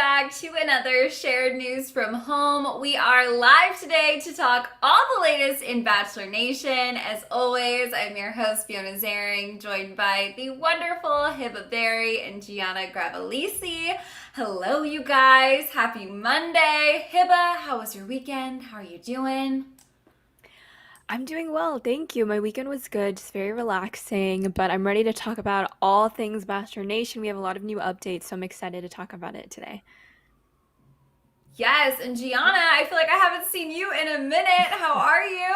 back to another shared news from home. We are live today to talk all the latest in Bachelor Nation. As always, I'm your host, Fiona Zaring, joined by the wonderful Hiba Berry and Gianna Gravelisi. Hello, you guys. Happy Monday. Hiba, how was your weekend? How are you doing? I'm doing well, thank you. My weekend was good, just very relaxing, but I'm ready to talk about all things Bachelor Nation. We have a lot of new updates, so I'm excited to talk about it today. Yes, and Gianna, I feel like I haven't seen you in a minute. How are you?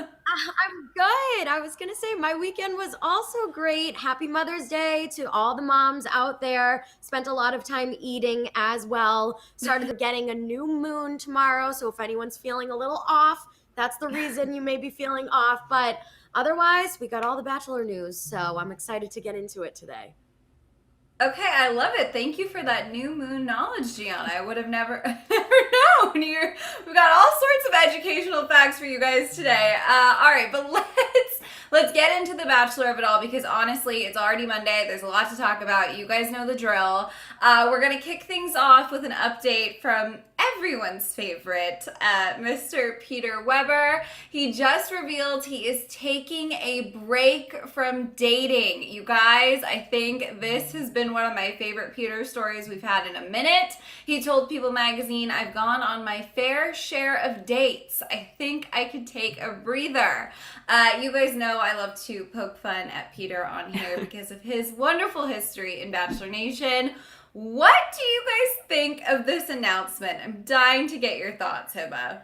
I'm good. I was going to say my weekend was also great. Happy Mother's Day to all the moms out there. Spent a lot of time eating as well. Started getting a new moon tomorrow. So if anyone's feeling a little off, that's the reason you may be feeling off. But otherwise, we got all the Bachelor news. So I'm excited to get into it today. Okay, I love it. Thank you for that new moon knowledge, Gianna. I would have never, never known. We've got all sorts of educational facts for you guys today. All right, but let's get into the Bachelor of it all because honestly, it's already Monday. There's a lot to talk about. You guys know the drill. We're gonna kick things off with an update from everyone's favorite, Mr. Peter Weber. He just revealed he is taking a break from dating. You guys, I think this has been one of my favorite Peter stories we've had in a minute. He told People magazine, I've gone on my fair share of dates. I think I could take a breather. You guys know I love to poke fun at Peter on here because of his wonderful history in Bachelor Nation. What do you guys think of this announcement? I'm dying to get your thoughts, Hiba.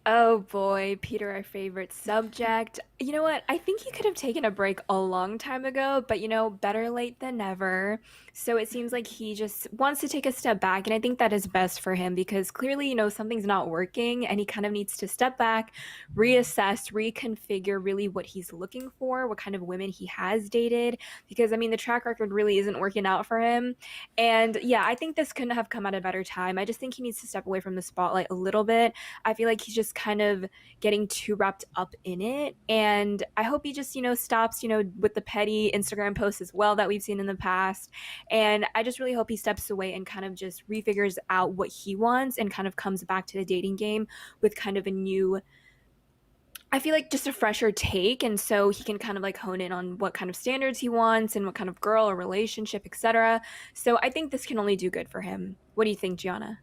Oh boy, Peter, our favorite subject. You know what? I think he could have taken a break a long time ago, but better late than never. So it seems like he just wants to take a step back, and I think that is best for him because clearly, something's not working, and he kind of needs to step back, reassess, reconfigure really what he's looking for, what kind of women he has dated, because I mean, the track record really isn't working out for him. And yeah, I think this couldn't have come at a better time. I just think he needs to step away from the spotlight a little bit. I feel like he's just kind of getting too wrapped up in it. And I hope he just, stops, with the petty Instagram posts as well that we've seen in the past. And I just really hope he steps away and kind of just refigures out what he wants and kind of comes back to the dating game with kind of a new, I feel like just a fresher take. And so he can kind of like hone in on what kind of standards he wants and what kind of girl or relationship, etc. So I think this can only do good for him. What do you think, Gianna?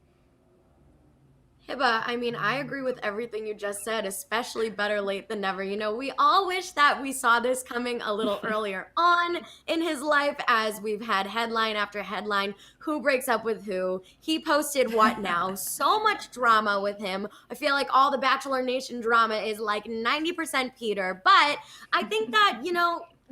Hiba, I mean, I agree with everything you just said, especially better late than never. We all wish that we saw this coming a little earlier on in his life as we've had headline after headline. Who breaks up with who? He posted what now? So much drama with him. I feel like all the Bachelor Nation drama is like 90% Peter, but I think that,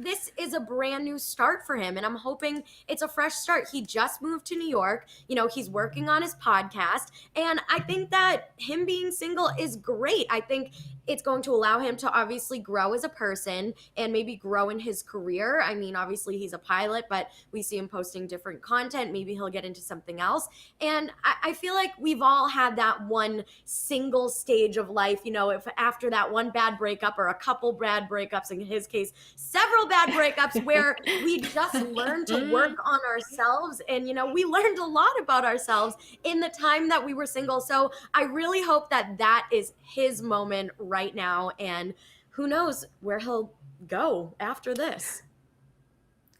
this is a brand new start for him, and I'm hoping it's a fresh start. He just moved to New York. He's working on his podcast, and I think that him being single is great. I think it's going to allow him to obviously grow as a person and maybe grow in his career. I mean, obviously he's a pilot, but we see him posting different content. Maybe he'll get into something else. And I feel like we've all had that one single stage of life, if after that one bad breakup or a couple bad breakups, in his case, several bad breakups, where we just learned to work on ourselves. And, we learned a lot about ourselves in the time that we were single. So I really hope that that is his moment right now. And who knows where he'll go after this.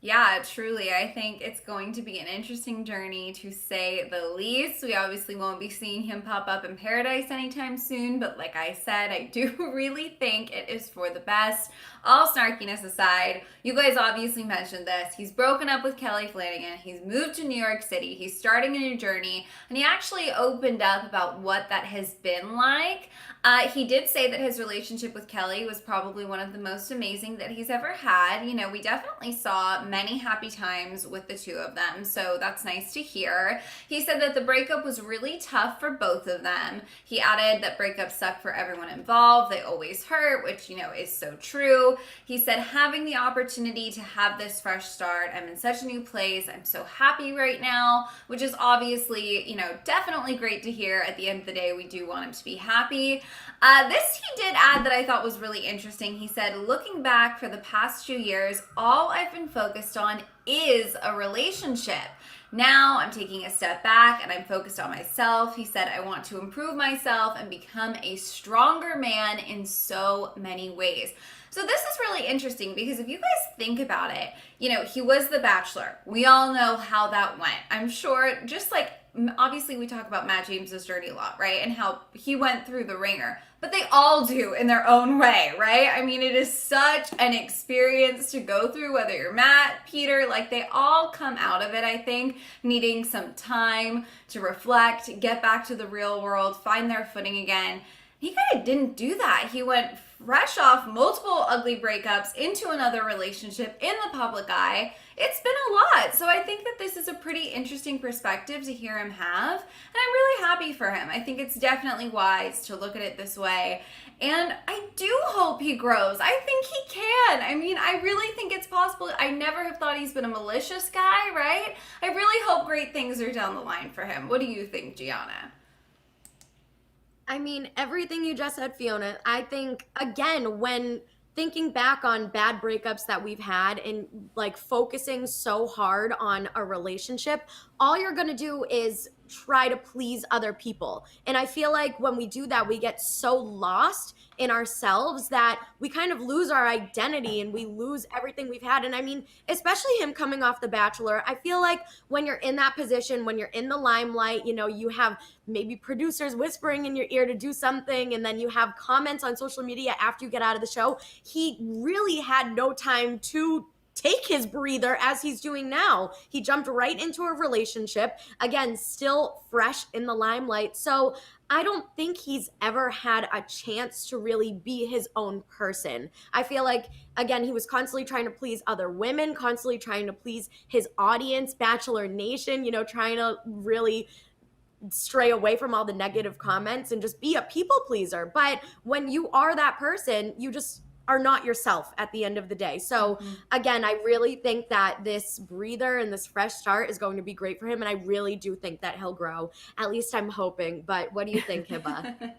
Yeah, truly. I think it's going to be an interesting journey to say the least. We obviously won't be seeing him pop up in paradise anytime soon, but like I said, I do really think it is for the best. All snarkiness aside, you guys obviously mentioned this. He's broken up with Kelly Flanagan. He's moved to New York City. He's starting a new journey, and he actually opened up about what that has been like. He did say that his relationship with Kelly was probably one of the most amazing that he's ever had. We definitely saw many happy times with the two of them, so that's nice to hear. He said that the breakup was really tough for both of them. He added that breakups suck for everyone involved. They always hurt, which, is so true. He said, having the opportunity to have this fresh start, I'm in such a new place. I'm so happy right now, which is obviously, definitely great to hear. At the end of the day, we do want him to be happy. This he did add that I thought was really interesting. He said, looking back for the past few years, all I've been focused on is a relationship. Now I'm taking a step back and I'm focused on myself. He said, I want to improve myself and become a stronger man in so many ways. So this is really interesting because if you guys think about it, he was the Bachelor. We all know how that went. I'm sure, just like, obviously we talk about Matt James's journey a lot, right? And how he went through the ringer. But they all do in their own way, right? I mean, it is such an experience to go through, whether you're Matt, Peter, like they all come out of it, I think, needing some time to reflect, get back to the real world, find their footing again. He kind of didn't do that. He went fresh off multiple ugly breakups into another relationship in the public eye. It's been a lot. So I think that this is a pretty interesting perspective to hear him have. And I'm really happy for him. I think it's definitely wise to look at it this way. And I do hope he grows. I think he can. I mean, I really think it's possible. I never have thought he's been a malicious guy, right? I really hope great things are down the line for him. What do you think, Gianna? I mean, everything you just said, Fiona, I think, again, when thinking back on bad breakups that we've had and like focusing so hard on a relationship, all you're going to do is try to please other people. And I feel like when we do that, we get so lost in ourselves that we kind of lose our identity and we lose everything we've had. And I mean, especially him coming off The Bachelor, I feel like when you're in that position, when you're in the limelight, you have maybe producers whispering in your ear to do something, and then you have comments on social media after you get out of the show. He really had no time to take his breather as he's doing now. He jumped right into a relationship, again, still fresh in the limelight. So I don't think he's ever had a chance to really be his own person. I feel like, again, he was constantly trying to please other women, constantly trying to please his audience, Bachelor Nation, trying to really stray away from all the negative comments and just be a people pleaser. But when you are that person, you just are not yourself at the end of the day. So again, I really think that this breather and this fresh start is going to be great for him. And I really do think that he'll grow. At least I'm hoping. But what do you think, Hiba?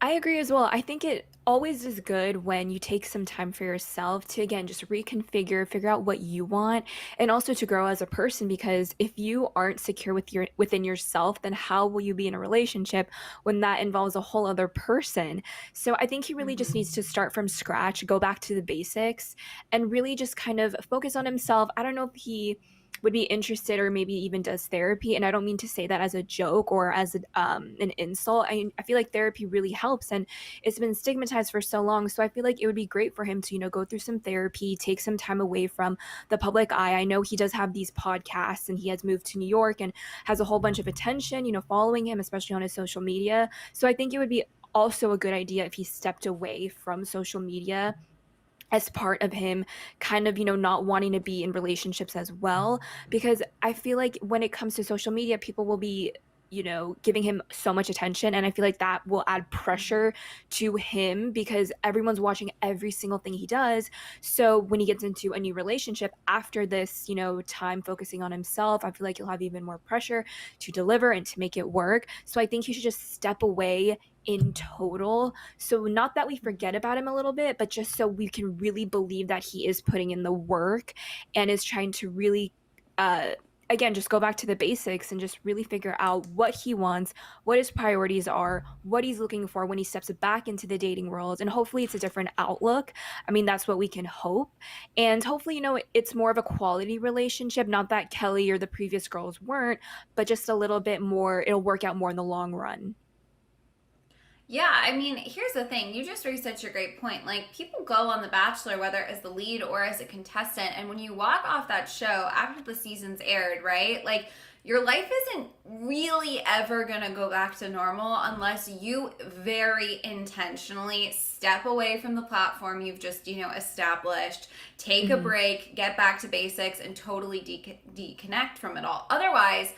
I agree as well. I think it always is good when you take some time for yourself to, again, just reconfigure, figure out what you want, and also to grow as a person. Because if you aren't secure within yourself, then how will you be in a relationship when that involves a whole other person? So I think he really just needs to start from scratch, go back to the basics, and really just kind of focus on himself. I don't know if he would be interested or maybe even does therapy. And I don't mean to say that as a joke or as an insult. I feel like therapy really helps, and it's been stigmatized for so long. So I feel like it would be great for him to, go through some therapy, take some time away from the public eye. I know he does have these podcasts and he has moved to New York and has a whole bunch of attention, following him, especially on his social media. So I think it would be also a good idea if he stepped away from social media as part of him kind of, not wanting to be in relationships as well. Because I feel like when it comes to social media, people will be, giving him so much attention. And I feel like that will add pressure to him because everyone's watching every single thing he does. So when he gets into a new relationship after this, time focusing on himself, I feel like he'll have even more pressure to deliver and to make it work. So I think he should just step away in total. So not that we forget about him a little bit, but just so we can really believe that he is putting in the work and is trying to really, again, just go back to the basics and just really figure out what he wants, what his priorities are, what he's looking for when he steps back into the dating world. And hopefully it's a different outlook. I mean, that's what we can hope. And hopefully, it's more of a quality relationship. Not that Kelly or the previous girls weren't, but just a little bit more, it'll work out more in the long run. Yeah, I mean, here's the thing. You just raised such a great point. Like, people go on The Bachelor, whether as the lead or as a contestant, and when you walk off that show after the season's aired, right? Like, your life isn't really ever going to go back to normal unless you very intentionally step away from the platform you've just, established, take a break, get back to basics, and totally deconnect from it all. Otherwise,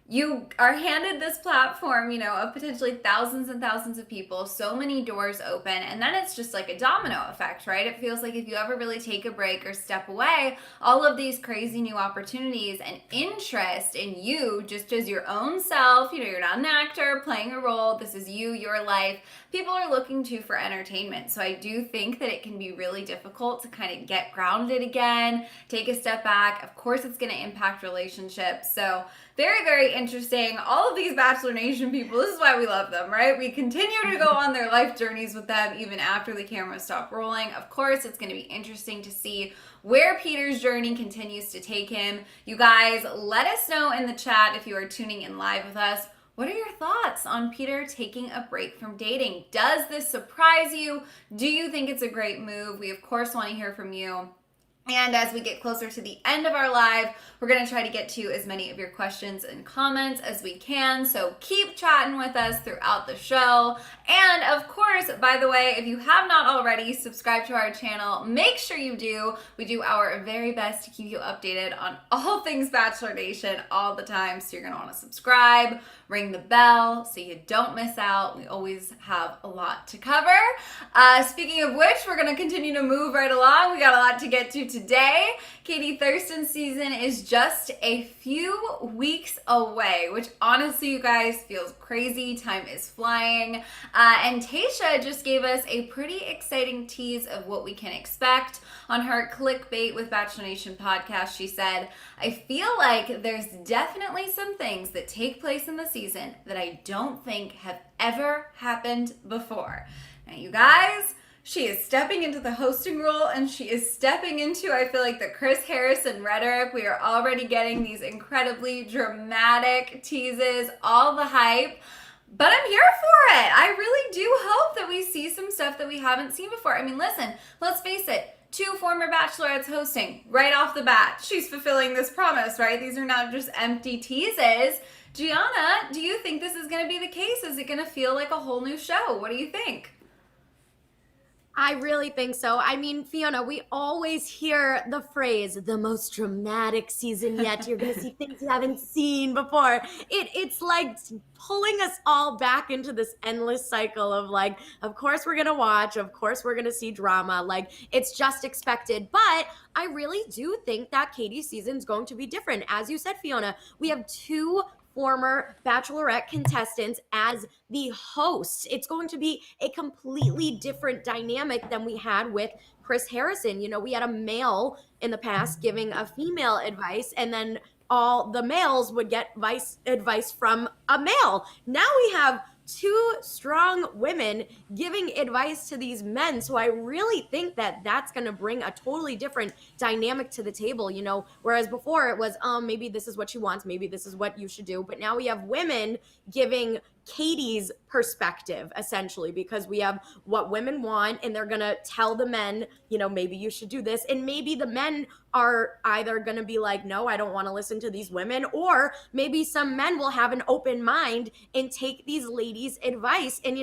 you are handed this platform, of potentially thousands and thousands of people, so many doors open, and then it's just like a domino effect, right? It feels like if you ever really take a break or step away, all of these crazy new opportunities and interest in you just as your own self, you're not an actor playing a role, this is you, your life, people are looking to for entertainment. So I do think that it can be really difficult to kind of get grounded again, take a step back. Of course, it's going to impact relationships. So very, very interesting. All of these Bachelor Nation people, this is why we love them, right? We continue to go on their life journeys with them even after the cameras stop rolling. Of course, it's going to be interesting to see where Peter's journey continues to take him. You guys, let us know in the chat if you are tuning in live with us. What are your thoughts on Peter taking a break from dating? Does this surprise you? Do you think it's a great move? We, of course, want to hear from you. And as we get closer to the end of our live, we're going to try to get to as many of your questions and comments as we can. So keep chatting with us throughout the show. And of course, by the way, if you have not already subscribed to our channel, make sure you do. We do our very best to keep you updated on all things Bachelor Nation all the time. So you're going to want to subscribe, ring the bell so you don't miss out. We always have a lot to cover. Speaking of which, we're going to continue to move right along. We got a lot to get to today. Katie Thurston's season is just a few weeks away, which honestly, you guys, feels crazy. Time is flying. And Tayshia just gave us a pretty exciting tease of what we can expect. On her Clickbait with Bachelor Nation podcast, she said, I feel like there's definitely some things that take place in the season that I don't think have ever happened before. Now, you guys, she is stepping into the hosting role, and she is stepping into, I feel like, the Chris Harrison rhetoric. We are already getting these incredibly dramatic teases, all the hype. But I'm here for it. I really do hope that we see some stuff that we haven't seen before. I mean, listen, let's face it. 2 former bachelorettes hosting right off the bat. She's fulfilling this promise, right? These are not just empty teases. Gianna, do you think this is going to be the case? Is it going to feel like a whole new show? What do you think? I really think so. I mean, Fiona, we always hear the phrase, the most dramatic season yet. You're going to see things you haven't seen before. It's like pulling us all back into this endless cycle of like, of course we're going to watch. Of course we're going to see drama. Like, it's just expected. But I really do think that Katie's season is going to be different. As you said, Fiona, we have 2 former Bachelorette contestants as the hosts. It's going to be a completely different dynamic than we had with Chris Harrison. We had a male in the past giving a female advice, and then all the males would get advice from a male. Now we have 2 strong women giving advice to these men. So I really think that that's going to bring a totally different dynamic to the table, whereas before it was, maybe this is what she wants, maybe this is what you should do. But now we have women giving Katie's perspective, essentially, because we have what women want, and they're going to tell the men, maybe you should do this. And maybe the men are either going to be like, no, I don't want to listen to these women, or maybe some men will have an open mind and take these ladies' advice. And,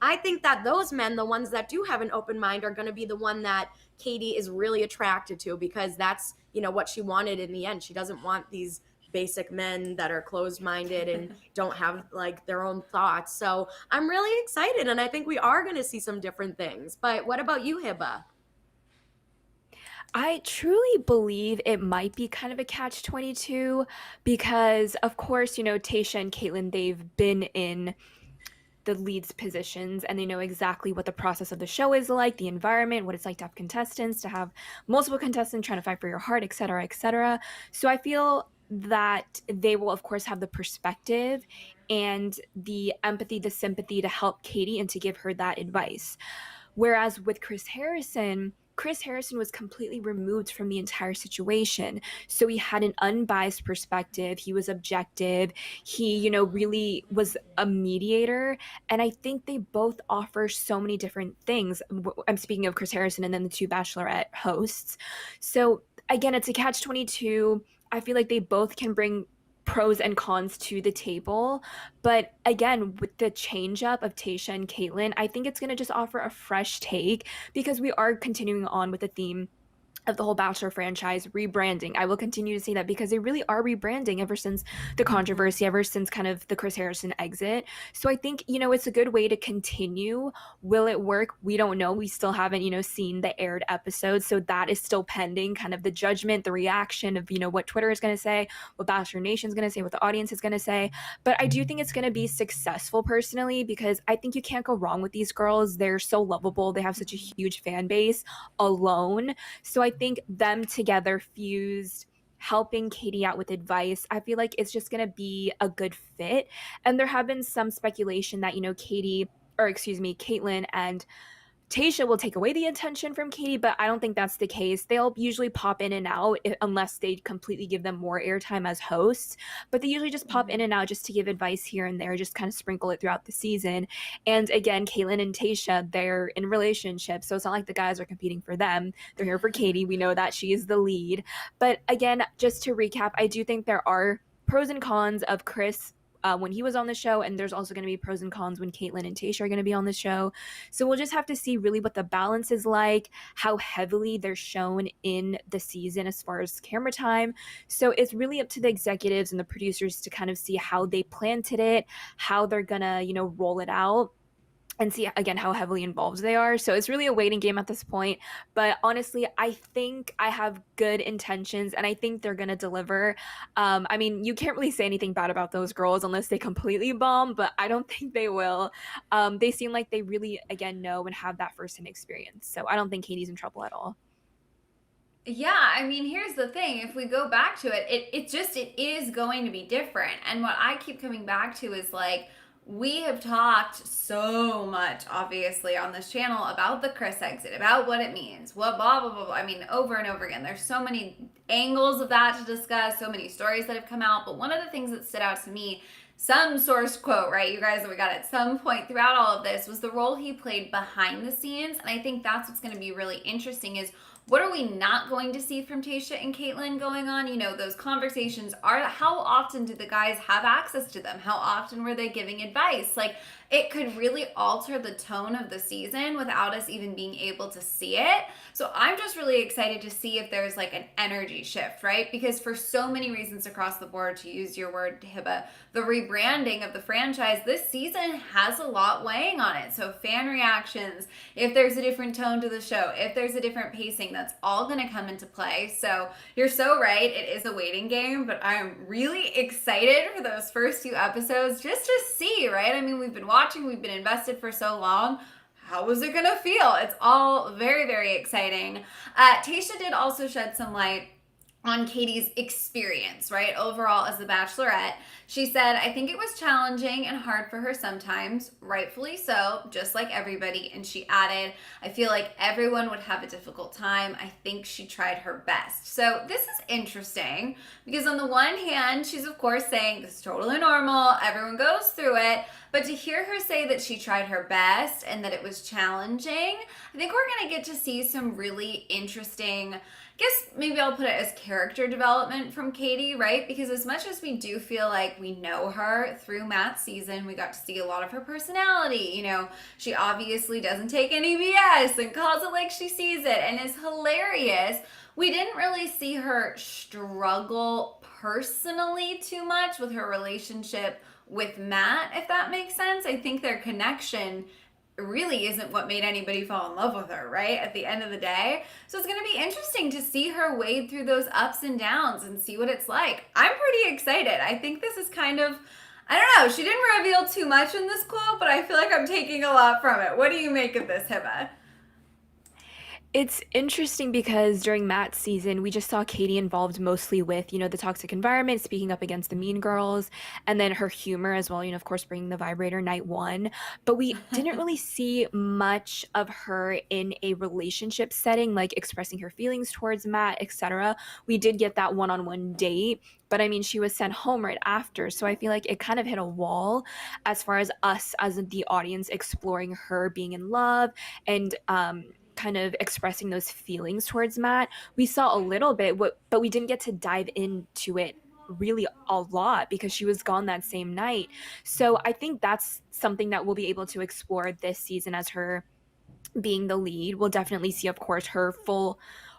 I think that those men, the ones that do have an open mind, are going to be the one that Katie is really attracted to, because that's, what she wanted in the end. She doesn't want these basic men that are closed-minded and don't have like their own thoughts. So I'm really excited, and I think we are going to see some different things. But what about you, Hibba? I truly believe it might be kind of a catch-22 because, of course, Tayshia and Caitlyn, they've been in the leads positions and they know exactly what the process of the show is like, the environment, what it's like to have contestants, to have multiple contestants trying to fight for your heart, etc., etc. So I feel that they will, of course, have the perspective and the empathy, the sympathy to help Katie and to give her that advice. Whereas with Chris Harrison was completely removed from the entire situation. So he had an unbiased perspective. He was objective. He, really was a mediator. And I think they both offer so many different things. I'm speaking of Chris Harrison and then the 2 Bachelorette hosts. So again, it's a catch-22. I feel like they both can bring pros and cons to the table. But again, with the change up of Tayshia and Caitlyn, I think it's going to just offer a fresh take because we are continuing on with the theme of the whole Bachelor franchise rebranding. I will continue to say that because they really are rebranding ever since the Mhm. controversy, ever since kind of the Chris Harrison exit. So I think, it's a good way to continue. Will it work? We don't know. We still haven't, seen the aired episodes. So that is still pending, kind of the judgment, the reaction of, what Twitter is going to say, what Bachelor Nation is going to say, what the audience is going to say. But I do think it's going to be successful personally, because I think you can't go wrong with these girls. They're so lovable. They have such a huge fan base alone. So I think them together fused, helping Katie out with advice, I feel like it's just going to be a good fit. And there have been some speculation that, Caitlyn and Tayshia will take away the attention from Katie, but I don't think that's the case. They'll usually pop in and out unless they completely give them more airtime as hosts. But they usually just pop in Mhm. and out just to give advice here and there, just kind of sprinkle it throughout the season. And again, Caitlyn and Tayshia, they're in relationships, so it's not like the guys are competing for them. They're here for Katie. We know that she is the lead. But again, just to recap, I do think there are pros and cons of Chris when he was on the show, and there's also going to be pros and cons when Caitlyn and Tayshia are going to be on the show. So we'll just have to see really what the balance is like, how heavily they're shown in the season as far as camera time. So it's really up to the executives and the producers to kind of see how they planted it, how they're gonna, roll it out, and see again how heavily involved they are. So it's really a waiting game at this point. But honestly, I think I have good intentions and I think they're gonna deliver. I mean, you can't really say anything bad about those girls unless they completely bomb, but I don't think they will. They seem like they really again know and have that first-hand experience. So I don't think Katie's in trouble at all. Yeah, I mean, here's the thing. If we go back to it, it is going to be different. And what I keep coming back to is like, we have talked so much, obviously, on this channel about the Chris exit, about what it means, what blah, blah, blah, blah. I mean, over and over again. There's so many angles of that to discuss, so many stories that have come out. But one of the things that stood out to me, some source quote, right, you guys, that we got at some point throughout all of this, was the role he played behind the scenes. And I think that's what's going to be really interesting is, what are we not going to see from Tayshia and Caitlyn going on? Those conversations are, how often do the guys have access to them? How often were they giving advice? Like, it could really alter the tone of the season without us even being able to see it. So I'm just really excited to see if there's like an energy shift, right? Because for so many reasons across the board, to use your word, Hiba, the rebranding of the franchise this season has a lot weighing on it. So fan reactions, if there's a different tone to the show, if there's a different pacing, that's all going to come into play. So you're so right. It is a waiting game, but I am really excited for those first few episodes just to see, right? I mean, we've been watching, we've been invested for so long. How is it going to feel? It's all very, very exciting. Tayshia did also shed some light on Katie's experience, right? Overall, as the Bachelorette, she said, I think it was challenging and hard for her sometimes, rightfully so, just like everybody. And she added, I feel like everyone would have a difficult time. I think she tried her best. So this is interesting because on the one hand, she's of course saying this is totally normal. Everyone goes through it. But to hear her say that she tried her best and that it was challenging, I think we're going to get to see some really interesting, guess maybe I'll put it as character development from Katie, right? Because as much as we do feel like we know her through Matt's season, we got to see a lot of her personality. She obviously doesn't take any BS and calls it like she sees it and is hilarious. We didn't really see her struggle personally too much with her relationship with Matt, if that makes sense. I think their connection really isn't what made anybody fall in love with her, right? At the end of the day. So it's going to be interesting to see her wade through those ups and downs and see what it's like. I'm pretty excited. I think this is kind of, I don't know, she didn't reveal too much in this quote, but I feel like I'm taking a lot from it. What do you make of this, Hiba? It's interesting because during Matt's season, we just saw Katie involved mostly with, the toxic environment, speaking up against the mean girls, and then her humor as well, of course, bringing the vibrator night one. But we didn't really see much of her in a relationship setting, like expressing her feelings towards Matt, etc. We did get that one-on-one date, but I mean, she was sent home right after. So I feel like it kind of hit a wall as far as us as the audience exploring her being in love and, kind of expressing those feelings towards Matt. We saw a little bit, but we didn't get to dive into it really a lot because she was gone that same night. So I think that's something that we'll be able to explore this season as her being the lead. We'll definitely see, of course,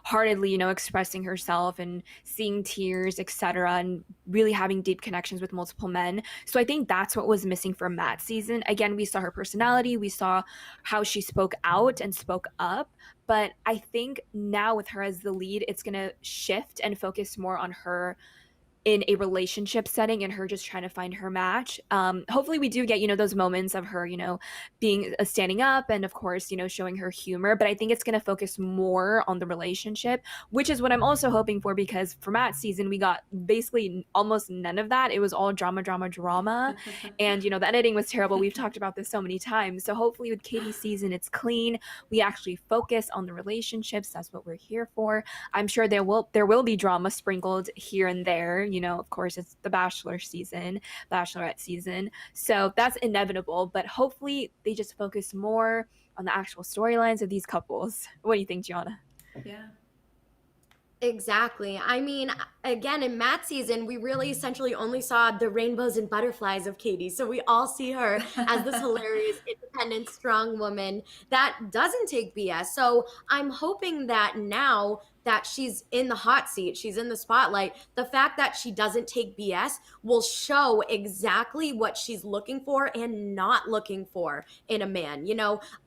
heartedly, expressing herself and seeing tears, etc., and really having deep connections with multiple men. So I think that's what was missing from Matt's season. Again, we saw her personality, we saw how she spoke out and spoke up, but I think now with her as the lead, it's going to shift and focus more on her in a relationship setting and her just trying to find her match. Hopefully we do get, those moments of her, being standing up and of course, showing her humor. But I think it's going to focus more on the relationship, which is what I'm also hoping for, because for Matt's season, we got basically almost none of that. It was all drama, drama, drama. And, the editing was terrible. We've talked about this so many times. So hopefully with Katie's season, it's clean. We actually focus on the relationships. That's what we're here for. I'm sure there will be drama sprinkled here and there. Of course, it's the Bachelor season, Bachelorette season. So that's inevitable. But hopefully they just focus more on the actual storylines of these couples. What do you think, Gianna? Yeah. Exactly. I mean, again, in Matt's season, we really essentially only saw the rainbows and butterflies of Katie. So we all see her as this hilarious, independent, strong woman that doesn't take BS. So I'm hoping that now that she's in the hot seat, she's in the spotlight, the fact that she doesn't take BS will show exactly what she's looking for and not looking for in a man.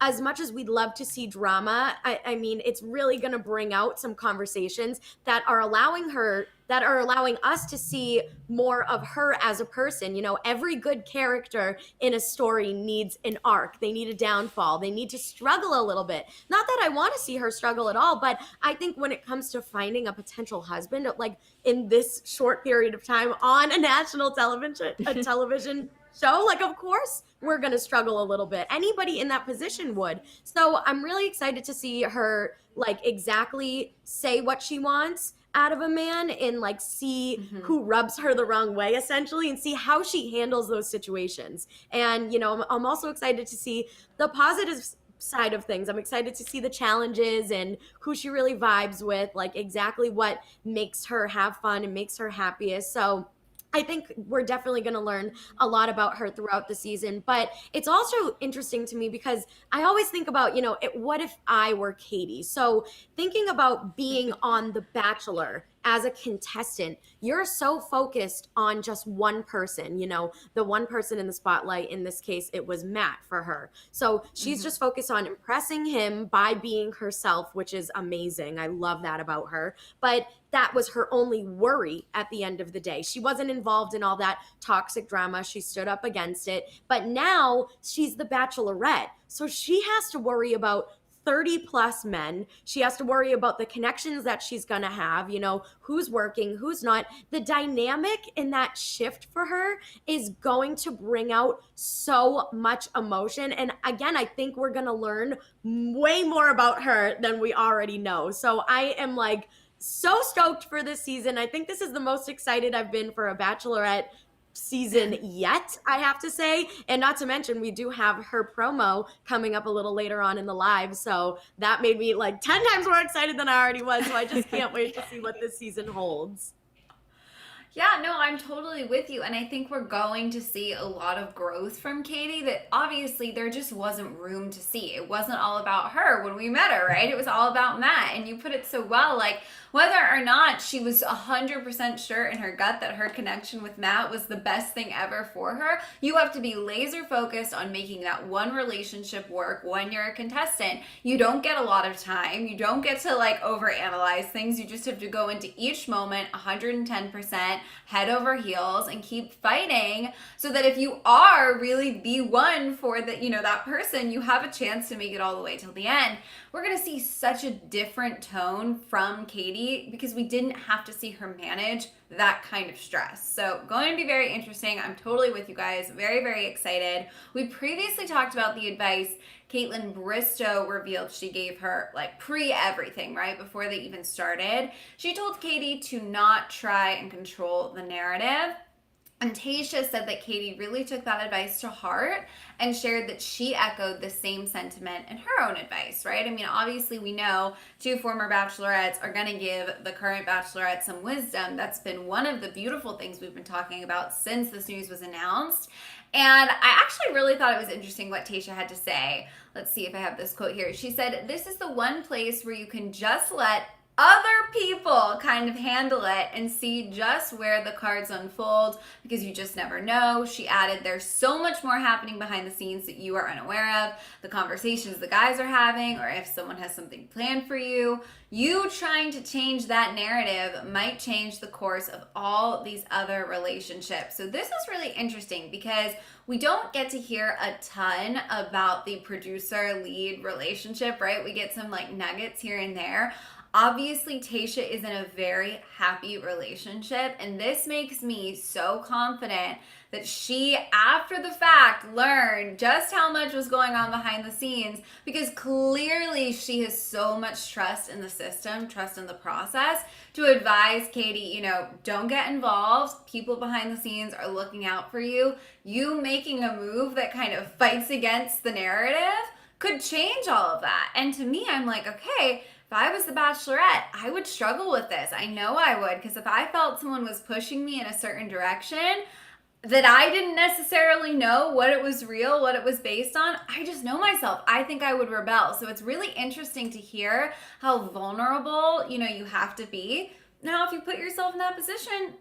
As much as we'd love to see drama, I mean, it's really going to bring out some conversations that are allowing us to see more of her as a person. Every good character in a story needs an arc. They need a downfall. They need to struggle a little bit. Not that I want to see her struggle at all, but I think when it comes to finding a potential husband, like in this short period of time on a national television show, like, of course we're going to struggle a little bit. Anybody in that position would. So I'm really excited to see her like exactly say what she wants out of a man and like see who rubs her the wrong way essentially, and see how she handles those situations. And I'm also excited to see the positive side of things. I'm excited to see the challenges and who she really vibes with, like exactly what makes her have fun and makes her happiest. So I think we're definitely going to learn a lot about her throughout the season. But it's also interesting to me because I always think about, what if I were Katie? So thinking about being on The Bachelor as a contestant, you're so focused on just one person, the one person in the spotlight. In this case, it was Matt for her. So she's just focused on impressing him by being herself, which is amazing. I love that about her. But that was her only worry at the end of the day. She wasn't involved in all that toxic drama. She stood up against it. But now she's the Bachelorette. So she has to worry about 30 plus men. She has to worry about the connections that she's going to have, who's working, who's not. The dynamic in that shift for her is going to bring out so much emotion. And again, I think we're going to learn way more about her than we already know. So I am like so stoked for this season. I think this is the most excited I've been for a Bachelorette season yet, I have to say. And not to mention, we do have her promo coming up a little later on in the live. So that made me like 10 times more excited than I already was. So I just can't wait to see what this season holds. Yeah, no, I'm totally with you. And I think we're going to see a lot of growth from Katie that obviously there just wasn't room to see. It wasn't all about her when we met her, right? It was all about Matt. And you put it so well, like whether or not she was 100% sure in her gut that her connection with Matt was the best thing ever for her, you have to be laser focused on making that one relationship work when you're a contestant. You don't get a lot of time. You don't get to like overanalyze things. You just have to go into each moment 110%, head over heels, and keep fighting so that if you are really the one for that, that person, you have a chance to make it all the way till the end. We're going to see such a different tone from Katie because we didn't have to see her manage that kind of stress. So going to be very interesting. I'm totally with you guys. Very, very excited. We previously talked about the advice Caitlin Bristow revealed she gave her like pre-everything, right? Before they even started. She told Katie to not try and control the narrative. And Tayshia said that Katie really took that advice to heart and shared that she echoed the same sentiment in her own advice, right? I mean, obviously we know two former bachelorettes are going to give the current bachelorette some wisdom. That's been one of the beautiful things we've been talking about since this news was announced. And I actually really thought it was interesting what Tayshia had to say. Let's see if I have this quote here. She said, "This is the one place where you can just let other people kind of handle it and see just where the cards unfold, because you just never know. She added, there's so much more happening behind the scenes that you are unaware of. The conversations the guys are having, or if someone has something planned for you. You trying to change that narrative might change the course of all these other relationships. So this is really interesting because we don't get to hear a ton about the producer lead relationship, right? We get some like nuggets here and there. Obviously, Tayshia is in a very happy relationship, and this makes me so confident that she, after the fact, learned just how much was going on behind the scenes, because clearly she has so much trust in the system, trust in the process, to advise Katie, don't get involved. People behind the scenes are looking out for you. You making a move that kind of fights against the narrative could change all of that. And to me, I'm like, okay, if I was the Bachelorette, I would struggle with this. I know I would, because if I felt someone was pushing me in a certain direction that I didn't necessarily know what it was real, what it was based on, I just know myself. I think I would rebel. So it's really interesting to hear how vulnerable, you have to be. Now, if you put yourself in that position,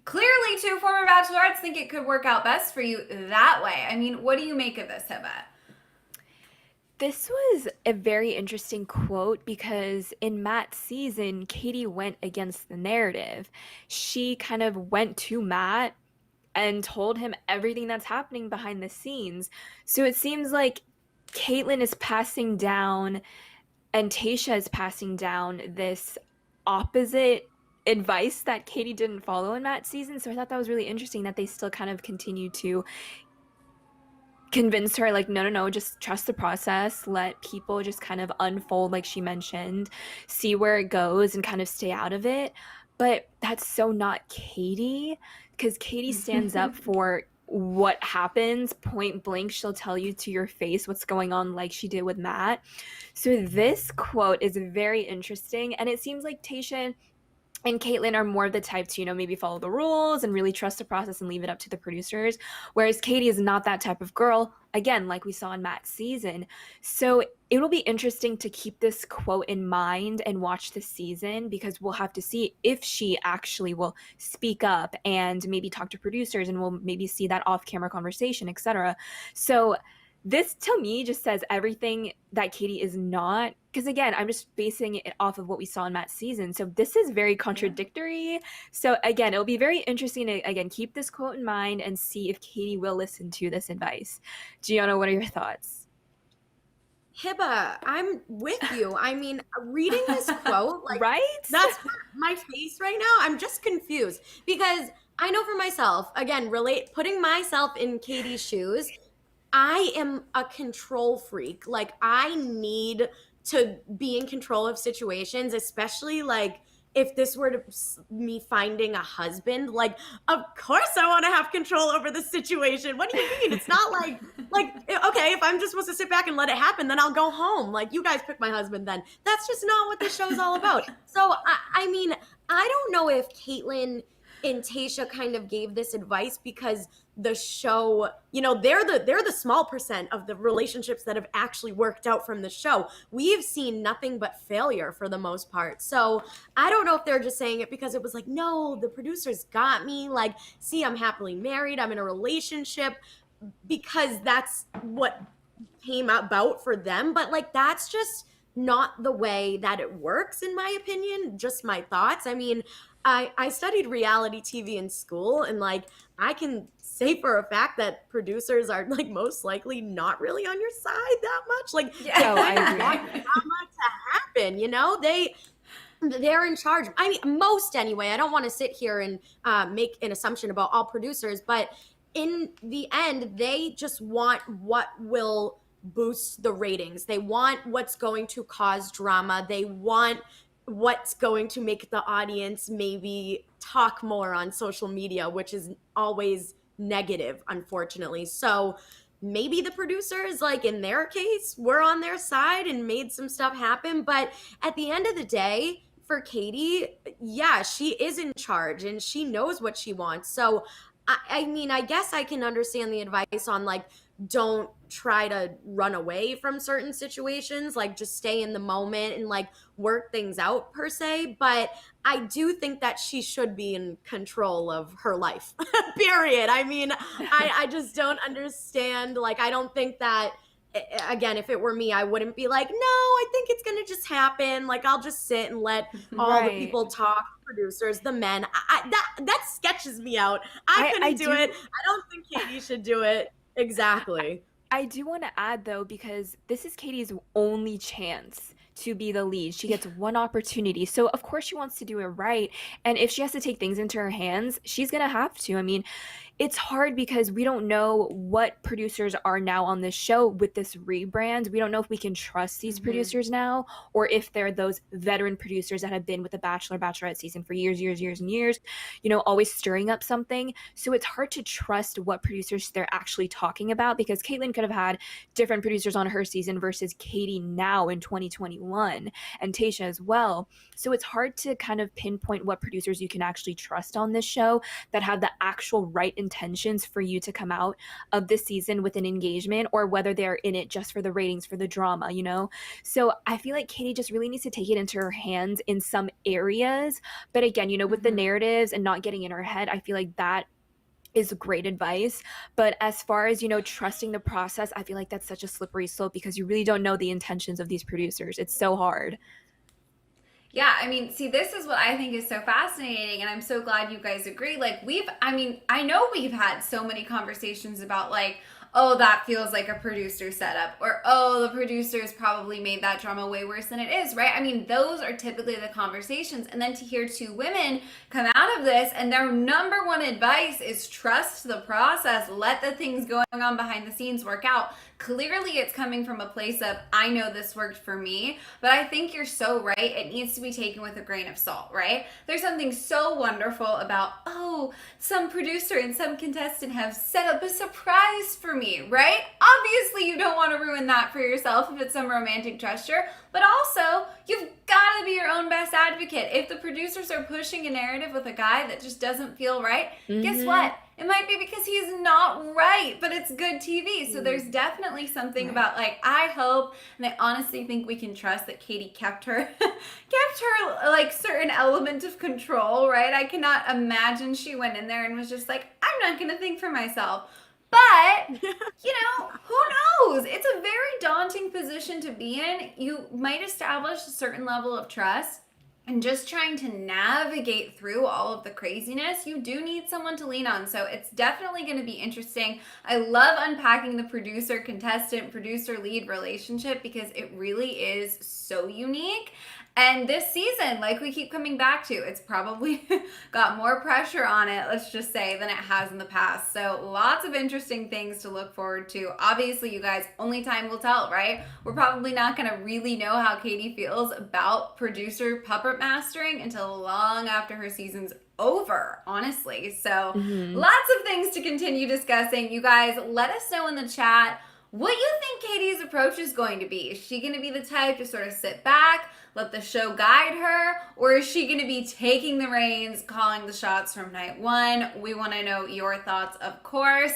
clearly two former Bachelorettes think it could work out best for you that way. I mean, what do you make of this, Hiba? This was a very interesting quote because in Matt's season, Katie went against the narrative. She kind of went to Matt and told him everything that's happening behind the scenes. So it seems like Caitlyn is passing down and Tayshia is passing down this opposite advice that Katie didn't follow in Matt's season. So I thought that was really interesting that they still kind of continue to convinced her like no, just trust the process, let people just kind of unfold like she mentioned, see where it goes and kind of stay out of it. But that's so not Katie, because Katie stands up for what happens point blank. She'll tell you to your face what's going on, like she did with Matt. So this quote is very interesting, and it seems like Tayshia and Caitlyn are more of the type to, maybe follow the rules and really trust the process and leave it up to the producers. Whereas Katie is not that type of girl, again, like we saw in Matt's season. So it will be interesting to keep this quote in mind and watch the season, because we'll have to see if she actually will speak up and maybe talk to producers, and we'll maybe see that off-camera conversation, etc. So this to me just says everything that Katie is not, because again, I'm just basing it off of what we saw in Matt's season. So this is very contradictory. Yeah. So again, it'll be very interesting to, again, keep this quote in mind and see if Katie will listen to this advice. Gianna, what are your thoughts? Hiba, I'm with you. I mean, reading this quote, like, right? That's my face right now. I'm just confused because I know for myself, again, putting myself in Katie's shoes, I am a control freak. Like, I need to be in control of situations, especially like if this were to me finding a husband. Like, of course I want to have control over the situation. What do you mean? It's not like okay, if I'm just supposed to sit back and let it happen, then I'll go home. Like, you guys pick my husband then. That's just not what the show's all about. So I mean, I don't know if Caitlyn and Tayshia kind of gave this advice because the show, they're the small percent of the relationships that have actually worked out from the show. We've seen nothing but failure for the most part. So I don't know if they're just saying it because it was like, no, the producers got me. Like, see, I'm happily married. I'm in a relationship, because that's what came about for them. But like, that's just not the way that it works, in my opinion. Just my thoughts. I mean, I studied reality TV in school, and like, I can say for a fact that producers are like most likely not really on your side that much. Like, yeah, I agree. Want drama to happen, they're in charge. I mean, most anyway. I don't want to sit here and make an assumption about all producers, but in the end, they just want what will boost the ratings. They want what's going to cause drama. They want what's going to make the audience maybe talk more on social media, which is always negative, unfortunately. So maybe the producers, like in their case, were on their side and made some stuff happen. But at the end of the day, for Katie, yeah, she is in charge and she knows what she wants. So I mean, I guess I can understand the advice on like, don't try to run away from certain situations, like just stay in the moment and like work things out per se. But I do think that she should be in control of her life. Period. I mean, I just don't understand. Like, I don't think that, again, if it were me, I wouldn't be like, no, I think it's gonna just happen. Like, I'll just sit and let all the Right. people talk, producers, the men. That sketches me out. I I couldn't do it. I don't think Katie should do it. Exactly. I do want to add though, because this is Katie's only chance to be the lead. She gets one opportunity. So of course she wants to do it right. And if she has to take things into her hands, she's going to have to. I mean, it's hard because we don't know what producers are now on this show with this rebrand. We don't know if we can trust these producers now, or if they're those veteran producers that have been with the Bachelor, Bachelorette season for years, years, years, and years, you know, always stirring up something. So it's hard to trust what producers they're actually talking about, because Caitlyn could have had different producers on her season versus Katie now in 2021, and Tayshia as well. So it's hard to kind of pinpoint what producers you can actually trust on this show that have the actual right intentions for you to come out of this season with an engagement, or whether they're in it just for the ratings, for the drama, you know? So I feel like Katie just really needs to take it into her hands in some areas. But again, you know, with the narratives and not getting in her head, I feel like that is great advice. But as far as, you know, trusting the process, I feel like that's such a slippery slope, because you really don't know the intentions of these producers. It's so hard. Yeah, I mean, see, this is what I think is so fascinating, and I'm so glad you guys agree. Like, I know we've had so many conversations about, like, oh, that feels like a producer setup, or oh, the producers probably made that drama way worse than it is, right? I mean, those are typically the conversations. And then to hear two women come out of this and their number one advice is trust the process, let the things going on behind the scenes work out. Clearly it's coming from a place of, I know this worked for me. But I think you're so right, it needs to be taken with a grain of salt, right? There's something so wonderful about, oh, some producer and some contestant have set up a surprise for me, right? Obviously you don't want to ruin that for yourself if it's some romantic gesture, but also you've got to be your own best advocate. If the producers are pushing a narrative with a guy that just doesn't feel right, guess what? It might be because he's not right, but it's good TV. So there's definitely something about, like, I hope, and I honestly think we can trust that Katie kept her like certain element of control, right? I cannot imagine she went in there and was just like, I'm not gonna think for myself. But, you know, who knows? It's a very daunting position to be in. You might establish a certain level of trust. And just trying to navigate through all of the craziness, you do need someone to lean on. So it's definitely going to be interesting. I love unpacking the producer, contestant, producer, lead relationship, because it really is so unique. And this season, like we keep coming back to, it's probably got more pressure on it, let's just say, than it has in the past. So lots of interesting things to look forward to. Obviously, you guys, only time will tell, right? We're probably not going to really know how Katie feels about producer puppet mastering until long after her season's over, honestly. So lots of things to continue discussing. You guys, let us know in the chat what you think Katie's approach is going to be. Is she going to be the type to sort of sit back, let the show guide her, or is she going to be taking the reins, calling the shots from night one? We want to know your thoughts, of course.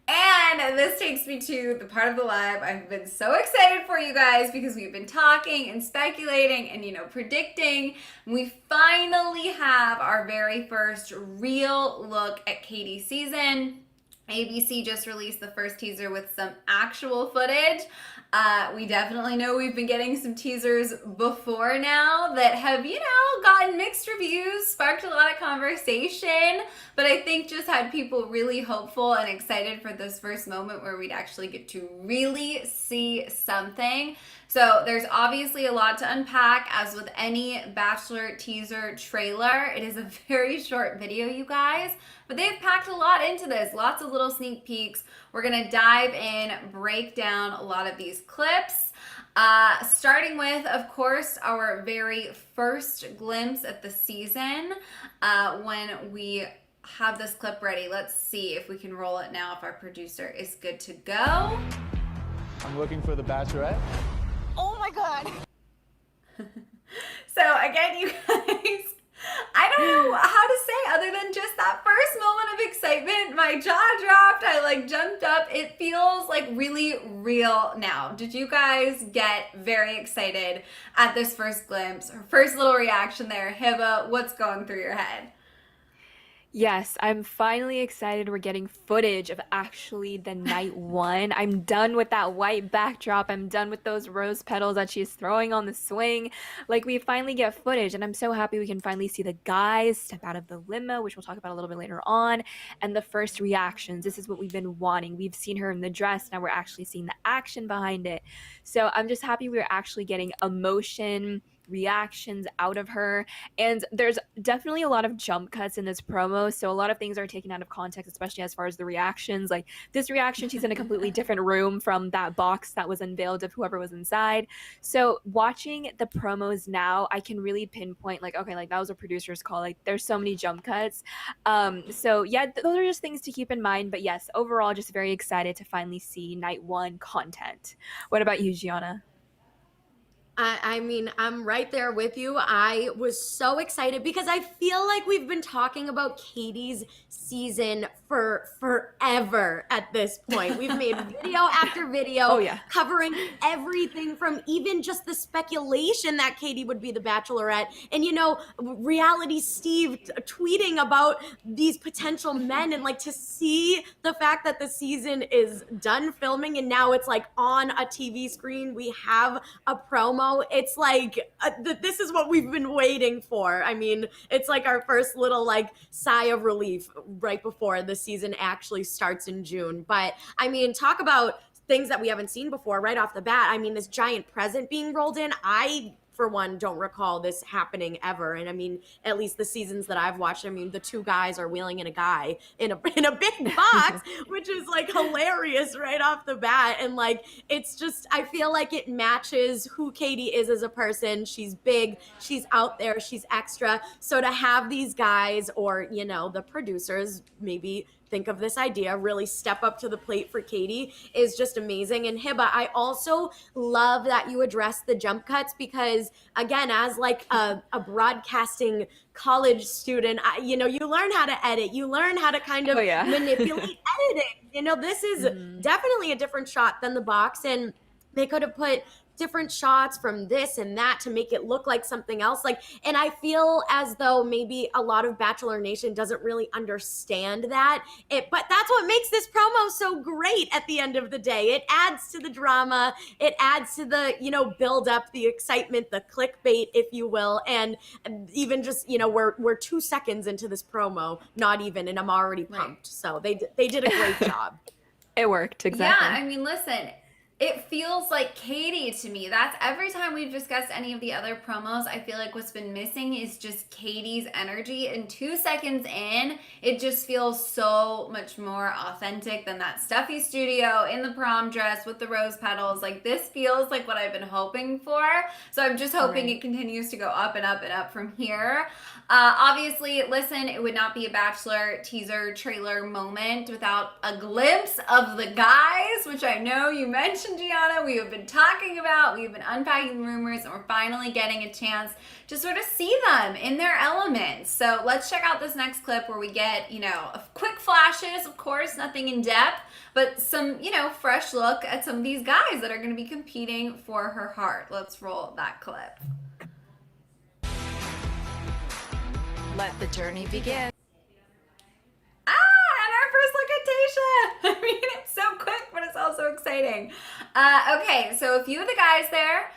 And this takes me to the part of the live I've been so excited for, you guys, because we've been talking and speculating and, you know, predicting. We finally have our very first real look at Katie's season. ABC just released the first teaser with some actual footage. We definitely know we've been getting some teasers before now that have, you know, gotten mixed reviews, sparked a lot of conversation, but I think just had people really hopeful and excited for this first moment where we'd actually get to really see something. So there's obviously a lot to unpack, as with any Bachelor teaser trailer. It is a very short video, you guys, but they've packed a lot into this. Lots of little sneak peeks. We're gonna dive in, break down a lot of these clips. Starting with, of course, our very first glimpse at the season when we have this clip ready. Let's see if we can roll it now, if our producer is good to go. I'm looking for the Bachelorette. Oh my god. So again, you guys, I don't know how to say other than just that first moment of excitement. My jaw dropped. I like jumped up. It feels like really real now. Did you guys get very excited at this first glimpse or first little reaction there? Hiba, what's going through your head? Yes, I'm finally excited we're getting footage of actually the night one. I'm done with that white backdrop. I'm done with those rose petals that she's throwing on the swing. Like, we finally get footage, and I'm so happy we can finally see the guys step out of the limo, which we'll talk about a little bit later on, and the first reactions. This is what we've been wanting. We've seen her in the dress, now we're actually seeing the action behind it. So I'm just happy we're actually getting emotion, reactions out of her. And there's definitely a lot of jump cuts in this promo. So a lot of things are taken out of context, especially as far as the reactions. Like this reaction, she's in a completely different room from that box that was unveiled of whoever was inside. So watching the promos now, I can really pinpoint like, okay, like that was a producer's call. Like there's so many jump cuts. So yeah, those are just things to keep in mind. But yes, overall, just very excited to finally see night one content. What about you, Gianna? I mean, I'm right there with you. I was so excited because I feel like we've been talking about Katie's season for forever at this point. We've made video after video Oh, yeah. covering everything from even just the speculation that Katie would be the Bachelorette. And, you know, reality Steve tweeting about these potential men, and like to see the fact that the season is done filming and now it's like on a TV screen. We have a promo. It's like this is what we've been waiting for. I mean, it's like our first little like sigh of relief right before the season actually starts in June. But I mean, talk about things that we haven't seen before right off the bat. I mean, this giant present being rolled in. I, for one, don't recall this happening ever. And I mean, at least the seasons that I've watched, I mean, the two guys are wheeling in a guy in a big box, which is like hilarious right off the bat. And like, it's just, I feel like it matches who Katie is as a person. She's big, she's out there, she's extra. So to have these guys, or, you know, the producers maybe think of this idea, really step up to the plate for Katie, is just amazing. And Hiba, I also love that you address the jump cuts because, again, as like a broadcasting college student, you know, you learn how to edit, you learn how to kind of manipulate editing. You know, this is definitely a different shot than the box, and they could have put different shots from this and that to make it look like something else. Like, and I feel as though maybe a lot of Bachelor Nation doesn't really understand that. But that's what makes this promo so great at the end of the day. It adds to the drama. It adds to the, you know, build up, the excitement, the clickbait, if you will. And even just, you know, we're 2 seconds into this promo, not even, and I'm already pumped. Right. So they did a great job. It worked, exactly. Yeah, I mean, listen, it feels like Katie to me. That's every time we've discussed any of the other promos, I feel like what's been missing is just Katie's energy. And 2 seconds in, it just feels so much more authentic than that stuffy studio in the prom dress with the rose petals. Like, this feels like what I've been hoping for. So I'm just hoping it continues to go up and up and up from here. Obviously, listen, it would not be a Bachelor teaser trailer moment without a glimpse of the guys, which I know you mentioned, Gianna, we have been talking about, we've been unpacking rumors, and we're finally getting a chance to sort of see them in their elements. So let's check out this next clip where we get, you know, quick flashes, of course, nothing in depth, but some, you know, fresh look at some of these guys that are going to be competing for her heart. Let's roll that clip. Let the journey begin. And our first look at Tayshia. I mean, it's so quick, but it's also exciting. Okay, so a few of the guys there.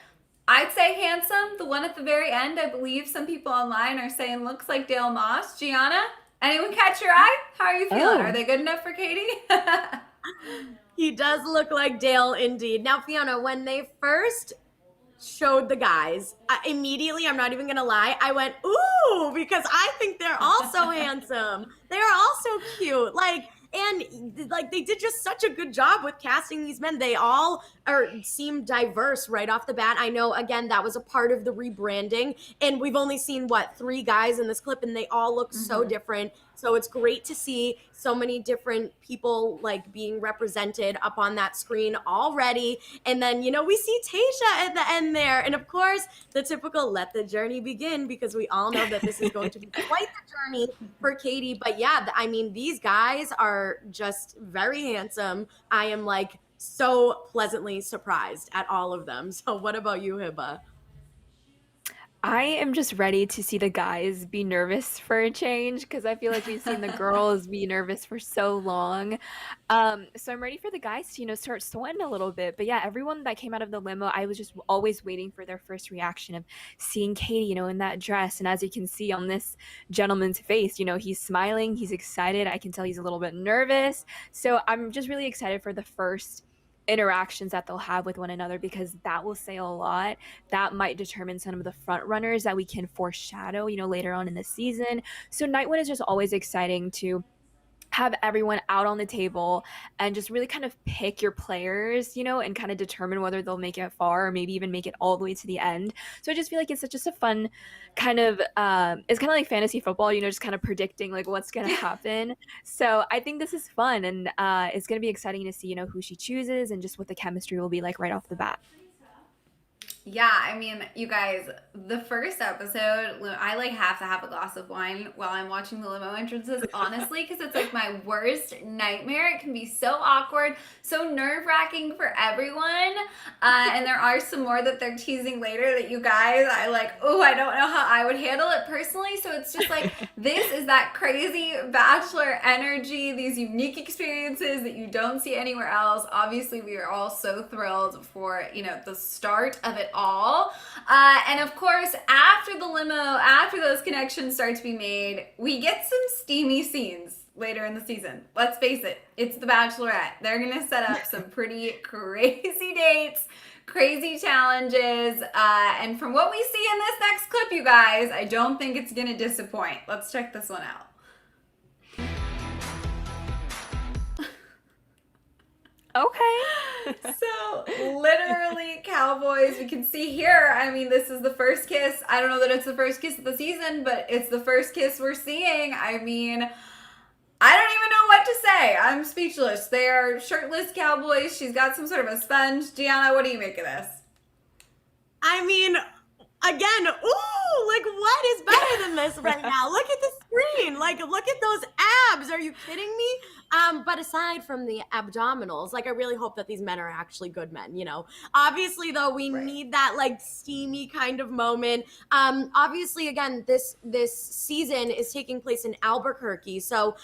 I'd say handsome. The one at the very end, I believe some people online are saying looks like Dale Moss. Gianna, anyone catch your eye? How are you feeling? Are they good enough for Katie? He does look like Dale indeed. Now, Fiona, when they first showed the guys, immediately, I'm not even gonna lie, I went, ooh, because I think they're also handsome. They're also cute. Like, And like they did just such a good job with casting these men. They all seem diverse right off the bat. I know, again, that was a part of the rebranding, and we've only seen what 3 guys in this clip, and they all look so different. So it's great to see so many different people like being represented up on that screen already. And then, you know, we see Tayshia at the end there. And of course, the typical let the journey begin, because we all know that this is going to be quite the journey for Katie. But yeah, I mean, these guys are just very handsome. I am like so pleasantly surprised at all of them. So what about you, Hiba? I am just ready to see the guys be nervous for a change, because I feel like we've seen the girls be nervous for so long. So I'm ready for the guys to, start sweating a little bit. But yeah, everyone that came out of the limo, I was just always waiting for their first reaction of seeing Katie, in that dress. And as you can see on this gentleman's face, he's smiling, he's excited. I can tell he's a little bit nervous. So I'm just really excited for the first interactions that they'll have with one another, because that will say a lot. That might determine some of the front runners that we can foreshadow, later on in the season. So night one is just always exciting to have everyone out on the table and just really kind of pick your players, and kind of determine whether they'll make it far or maybe even make it all the way to the end. So I just feel like it's just a fun kind of, it's kind of like fantasy football, just kind of predicting like what's going to happen. So I think this is fun, and it's going to be exciting to see, who she chooses and just what the chemistry will be like right off the bat. Yeah, I mean, you guys, the first episode, I like have to have a glass of wine while I'm watching the limo entrances, honestly, because it's like my worst nightmare. It can be so awkward, so nerve-wracking for everyone. And there are some more that they're teasing later that you guys, I don't know how I would handle it personally. So it's just like, this is that crazy Bachelor energy, these unique experiences that you don't see anywhere else. Obviously, we are all so thrilled for, the start of it all. And of course, after the limo, after those connections start to be made, we get some steamy scenes later in the season. Let's face it, it's the Bachelorette. They're gonna set up some pretty crazy dates, crazy challenges, and from what we see in this next clip, you guys, I don't think it's gonna disappoint. Let's check this one out. Okay. So literally cowboys, we can see here, I mean, this is the first kiss. I don't know that it's the first kiss of the season, but it's the first kiss we're seeing. I mean, I don't even know what to say. I'm speechless. They are shirtless cowboys. She's got some sort of a sponge. Gianna, what do you make of this? I mean, again, ooh, like what is better than this right now? Look at the screen. Like, look at those abs. Are you kidding me? But aside from the abdominals, like I really hope that these men are actually good men, Obviously, though, we need that like steamy kind of moment. Obviously, again, this season is taking place in Albuquerque. So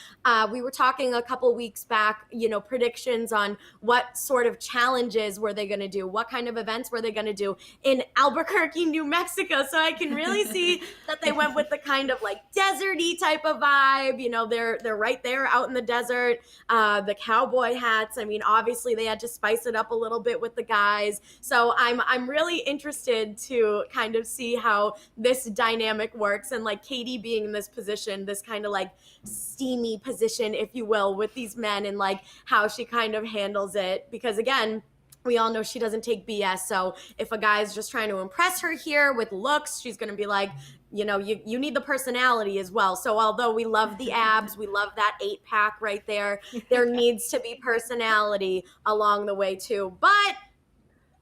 we were talking a couple weeks back, predictions on what sort of challenges were they going to do, what kind of events were they going to do in Albuquerque, New Mexico. So I can really see that they went with the kind of like deserty type of vibe. They're right there out in the desert. The cowboy hats. I mean, obviously they had to spice it up a little bit with the guys. So I'm really interested to kind of see how this dynamic works, and like Katie being in this position, this kind of like steamy position, if you will, with these men, and like how she kind of handles it. Because again, we all know she doesn't take BS. So if a guy's just trying to impress her here with looks, she's going to be like, you need the personality as well. So although we love the abs, we love that 8-pack right there, there needs to be personality along the way too. But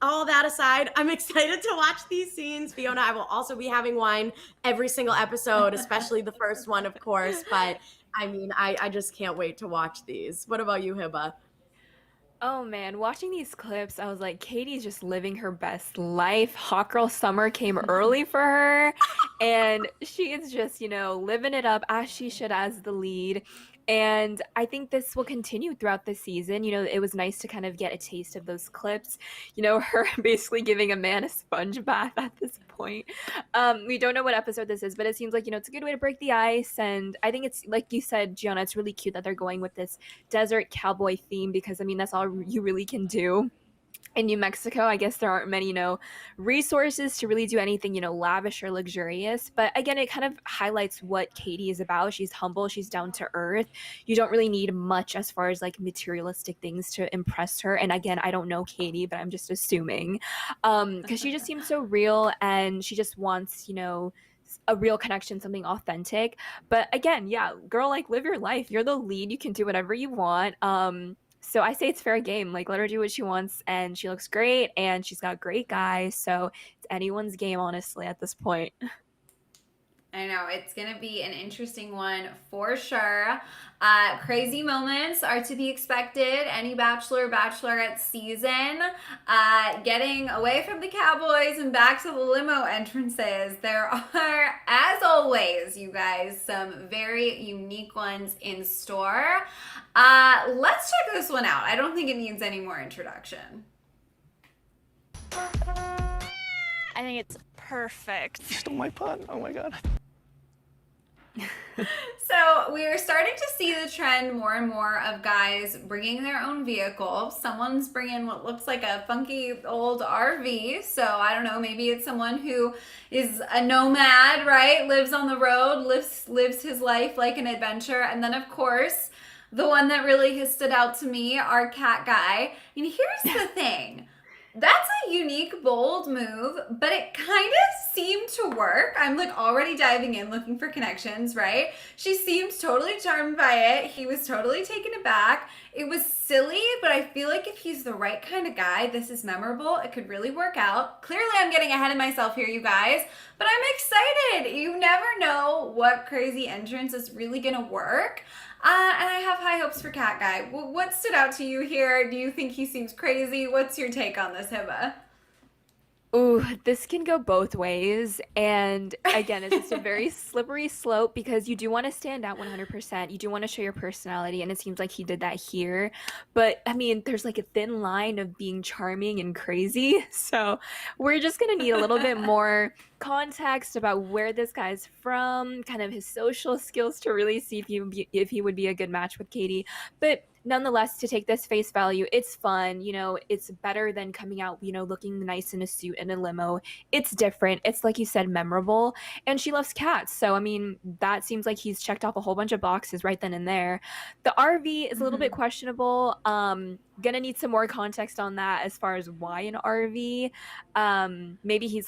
all that aside, I'm excited to watch these scenes. Fiona, I will also be having wine every single episode, especially the first one, of course. But I mean, I just can't wait to watch these. What about you, Hiba? Oh man, watching these clips, I was like, Katie's just living her best life. Hot Girl Summer came early for her, and she is just, living it up as she should as the lead. And I think this will continue throughout the season. It was nice to kind of get a taste of those clips. Her basically giving a man a sponge bath at this point. We don't know what episode this is, but it seems like, it's a good way to break the ice. And I think it's, like you said, Gianna, it's really cute that they're going with this desert cowboy theme, because, I mean, that's all you really can do. in New Mexico, I guess there aren't many, resources to really do anything, lavish or luxurious. But again, it kind of highlights what Katie is about. She's humble, she's down to earth. You don't really need much as far as like materialistic things to impress her. And again, I don't know Katie, but I'm just assuming. Because she just seems so real and she just wants, a real connection, something authentic. But again, yeah, girl, like live your life. You're the lead. You can do whatever you want. So I say it's fair game. Like, let her do what she wants, and she looks great, and she's got great guys. So it's anyone's game, honestly, at this point. I know it's gonna be an interesting one for sure. Crazy moments are to be expected. Any Bachelor, Bachelorette season. Getting away from the Cowboys and back to the limo entrances. There are, as always, you guys, some very unique ones in store. Let's check this one out. I don't think it needs any more introduction. I think it's perfect. You stole my pun. Oh my god. So we are starting to see the trend more and more of guys bringing their own vehicle. Someone's bringing what looks like a funky old RV. So I don't know, maybe it's someone who is a nomad, right? Lives on the road, lives his life like an adventure. And then of course, the one that really has stood out to me, our cat guy. And here's the thing. That's a unique, bold move, but it kind of seemed to work. I'm like already diving in, looking for connections, right? She seemed totally charmed by it. He was totally taken aback. It was silly, but I feel like if he's the right kind of guy, this is memorable. It could really work out. Clearly, I'm getting ahead of myself here, you guys, but I'm excited. You never know what crazy entrance is really gonna work. And I have high hopes for Cat Guy. What stood out to you here? Do you think he seems crazy? What's your take on this, Hiba? Ooh, this can go both ways. And again, it's just a very slippery slope because you do want to stand out 100%. You do want to show your personality, and it seems like he did that here. But I mean, there's like a thin line of being charming and crazy. So we're just going to need a little bit more context about where this guy's from, kind of his social skills to really see if he would be a good match with Katie. But nonetheless, to take this face value, it's fun. It's better than coming out, looking nice in a suit and a limo. It's different. It's like you said, memorable. And she loves cats. So, I mean, that seems like he's checked off a whole bunch of boxes right then and there. The RV is a little bit questionable. Gonna need some more context on that as far as why an RV. Maybe he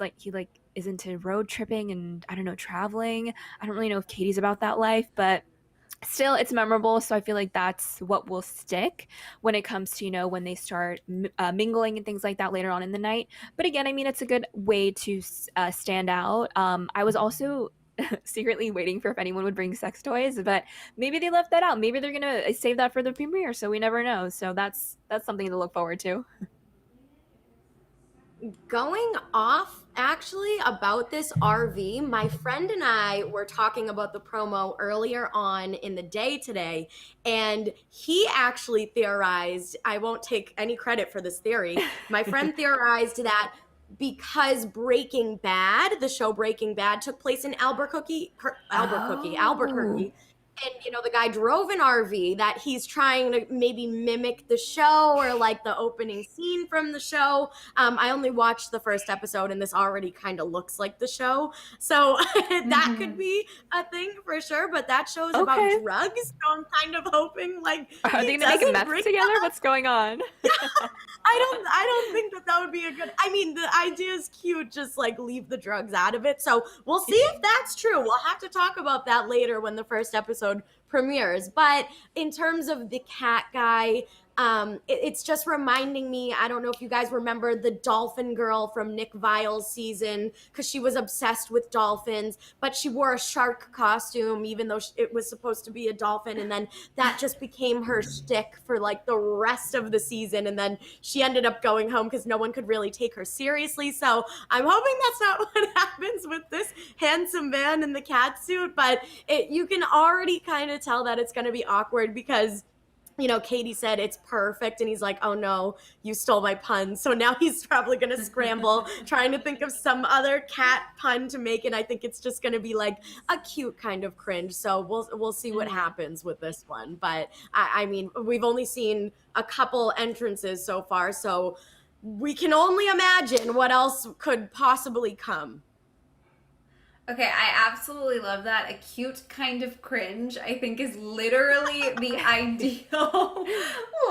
is into road tripping and I don't know, traveling. I don't really know if Katie's about that life, but still it's memorable. So I feel like that's what will stick when it comes to when they start mingling and things like that later on in the night. But again, I mean, it's a good way to stand out. I was also secretly waiting for if anyone would bring sex toys, but maybe they left that out. Maybe they're gonna save that for the premiere, so we never know. So that's something to look forward to. Going off actually about this RV, my friend and I were talking about the promo earlier on in the day today, and he actually theorized, I won't take any credit for this theory, my friend theorized that because the show Breaking Bad took place in Albuquerque, and the guy drove an RV, that he's trying to maybe mimic the show or like the opening scene from the show. I only watched the first episode and this already kind of looks like the show, so that could be a thing for sure. But that show's about drugs, so I'm kind of hoping like are they gonna make meth together? What's going on? I don't think that would be a good. I mean, the idea is cute, just like leave the drugs out of it. So we'll see if that's true. We'll have to talk about that later when the first episode premieres. But in terms of the cat guy, it's just reminding me, I don't know if you guys remember the dolphin girl from Nick Vile's season, because she was obsessed with dolphins, but she wore a shark costume even though it was supposed to be a dolphin, and then that just became her shtick for like the rest of the season, and then she ended up going home because no one could really take her seriously. So I'm hoping that's not what happens with this handsome man in the cat suit, but you can already kind of tell that it's going to be awkward because Katie said it's perfect, and he's like, oh no, you stole my pun. So now he's probably going to scramble trying to think of some other cat pun to make, and I think it's just going to be like a cute kind of cringe. So we'll see what happens with this one. But I mean, we've only seen a couple entrances so far, so we can only imagine what else could possibly come. Okay, I absolutely love that. A cute kind of cringe, I think, is literally the ideal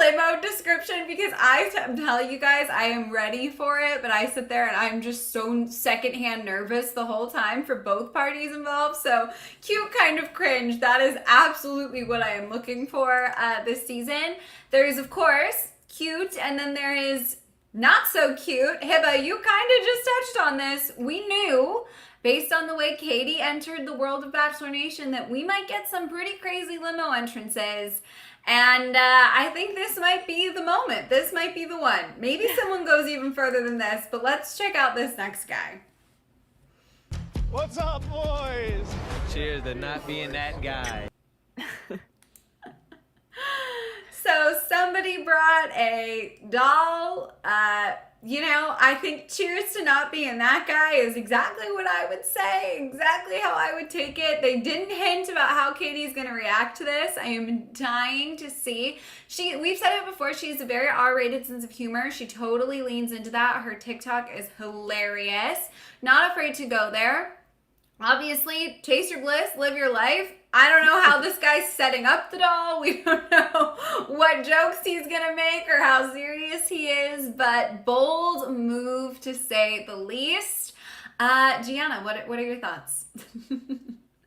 limo description, because I'm telling you guys, I am ready for it, but I sit there and I'm just so secondhand nervous the whole time for both parties involved. So cute kind of cringe, that is absolutely what I am looking for this season. There is, of course, cute, and then there is not so cute. Hibba, you kind of just touched on this. We knew, based on the way Katie entered the world of Bachelor Nation, that we might get some pretty crazy limo entrances. And I think this might be the moment. This might be the one. Maybe someone goes even further than this, but let's check out this next guy. What's up, boys? Cheers to not being that guy. So somebody brought a doll. You know, I think cheers to not being that guy is exactly what I would say, exactly how I would take it. They didn't hint about how Katie's going to react to this. I am dying to see. We've said it before, she has a very R-rated sense of humor. She totally leans into that. Her TikTok is hilarious. Not afraid to go there. Obviously, taste your bliss, live your life. I don't know how this guy's setting up the doll. We don't know what jokes he's gonna make or how serious he is, but bold move to say the least. Gianna, what are your thoughts?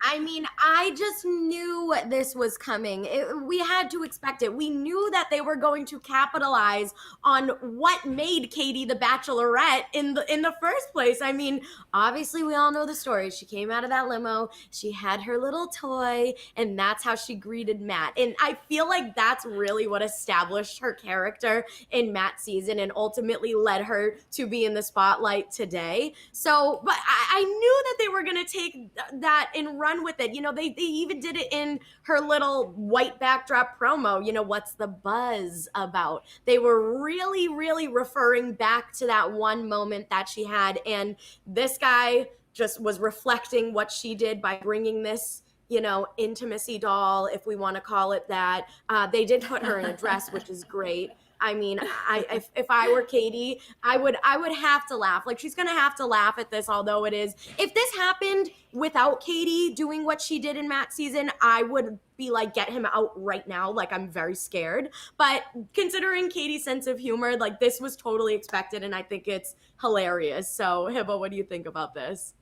I mean, I just knew this was coming. We had to expect it. We knew that they were going to capitalize on what made Katie the Bachelorette in the first place. I mean, obviously we all know the story. She came out of that limo, she had her little toy, and that's how she greeted Matt. And I feel like that's really what established her character in Matt's season and ultimately led her to be in the spotlight today. So, but I knew that they were going to take that and run with it. You know, they even did it in her little white backdrop promo. You know, what's the buzz about? They were really referring back to that one moment that she had, and this guy just was reflecting what she did by bringing this, you know, intimacy doll, if we want to call it that. They did put her in a dress, which is great. I mean, if I were Katie, I would have to laugh. Like, she's gonna have to laugh at this, although it is. If this happened without Katie doing what she did in Matt's season, I would be like, get him out right now. Like, I'm very scared. But considering Katie's sense of humor, like, this was totally expected, and I think it's hilarious. So, Hibba, what do you think about this?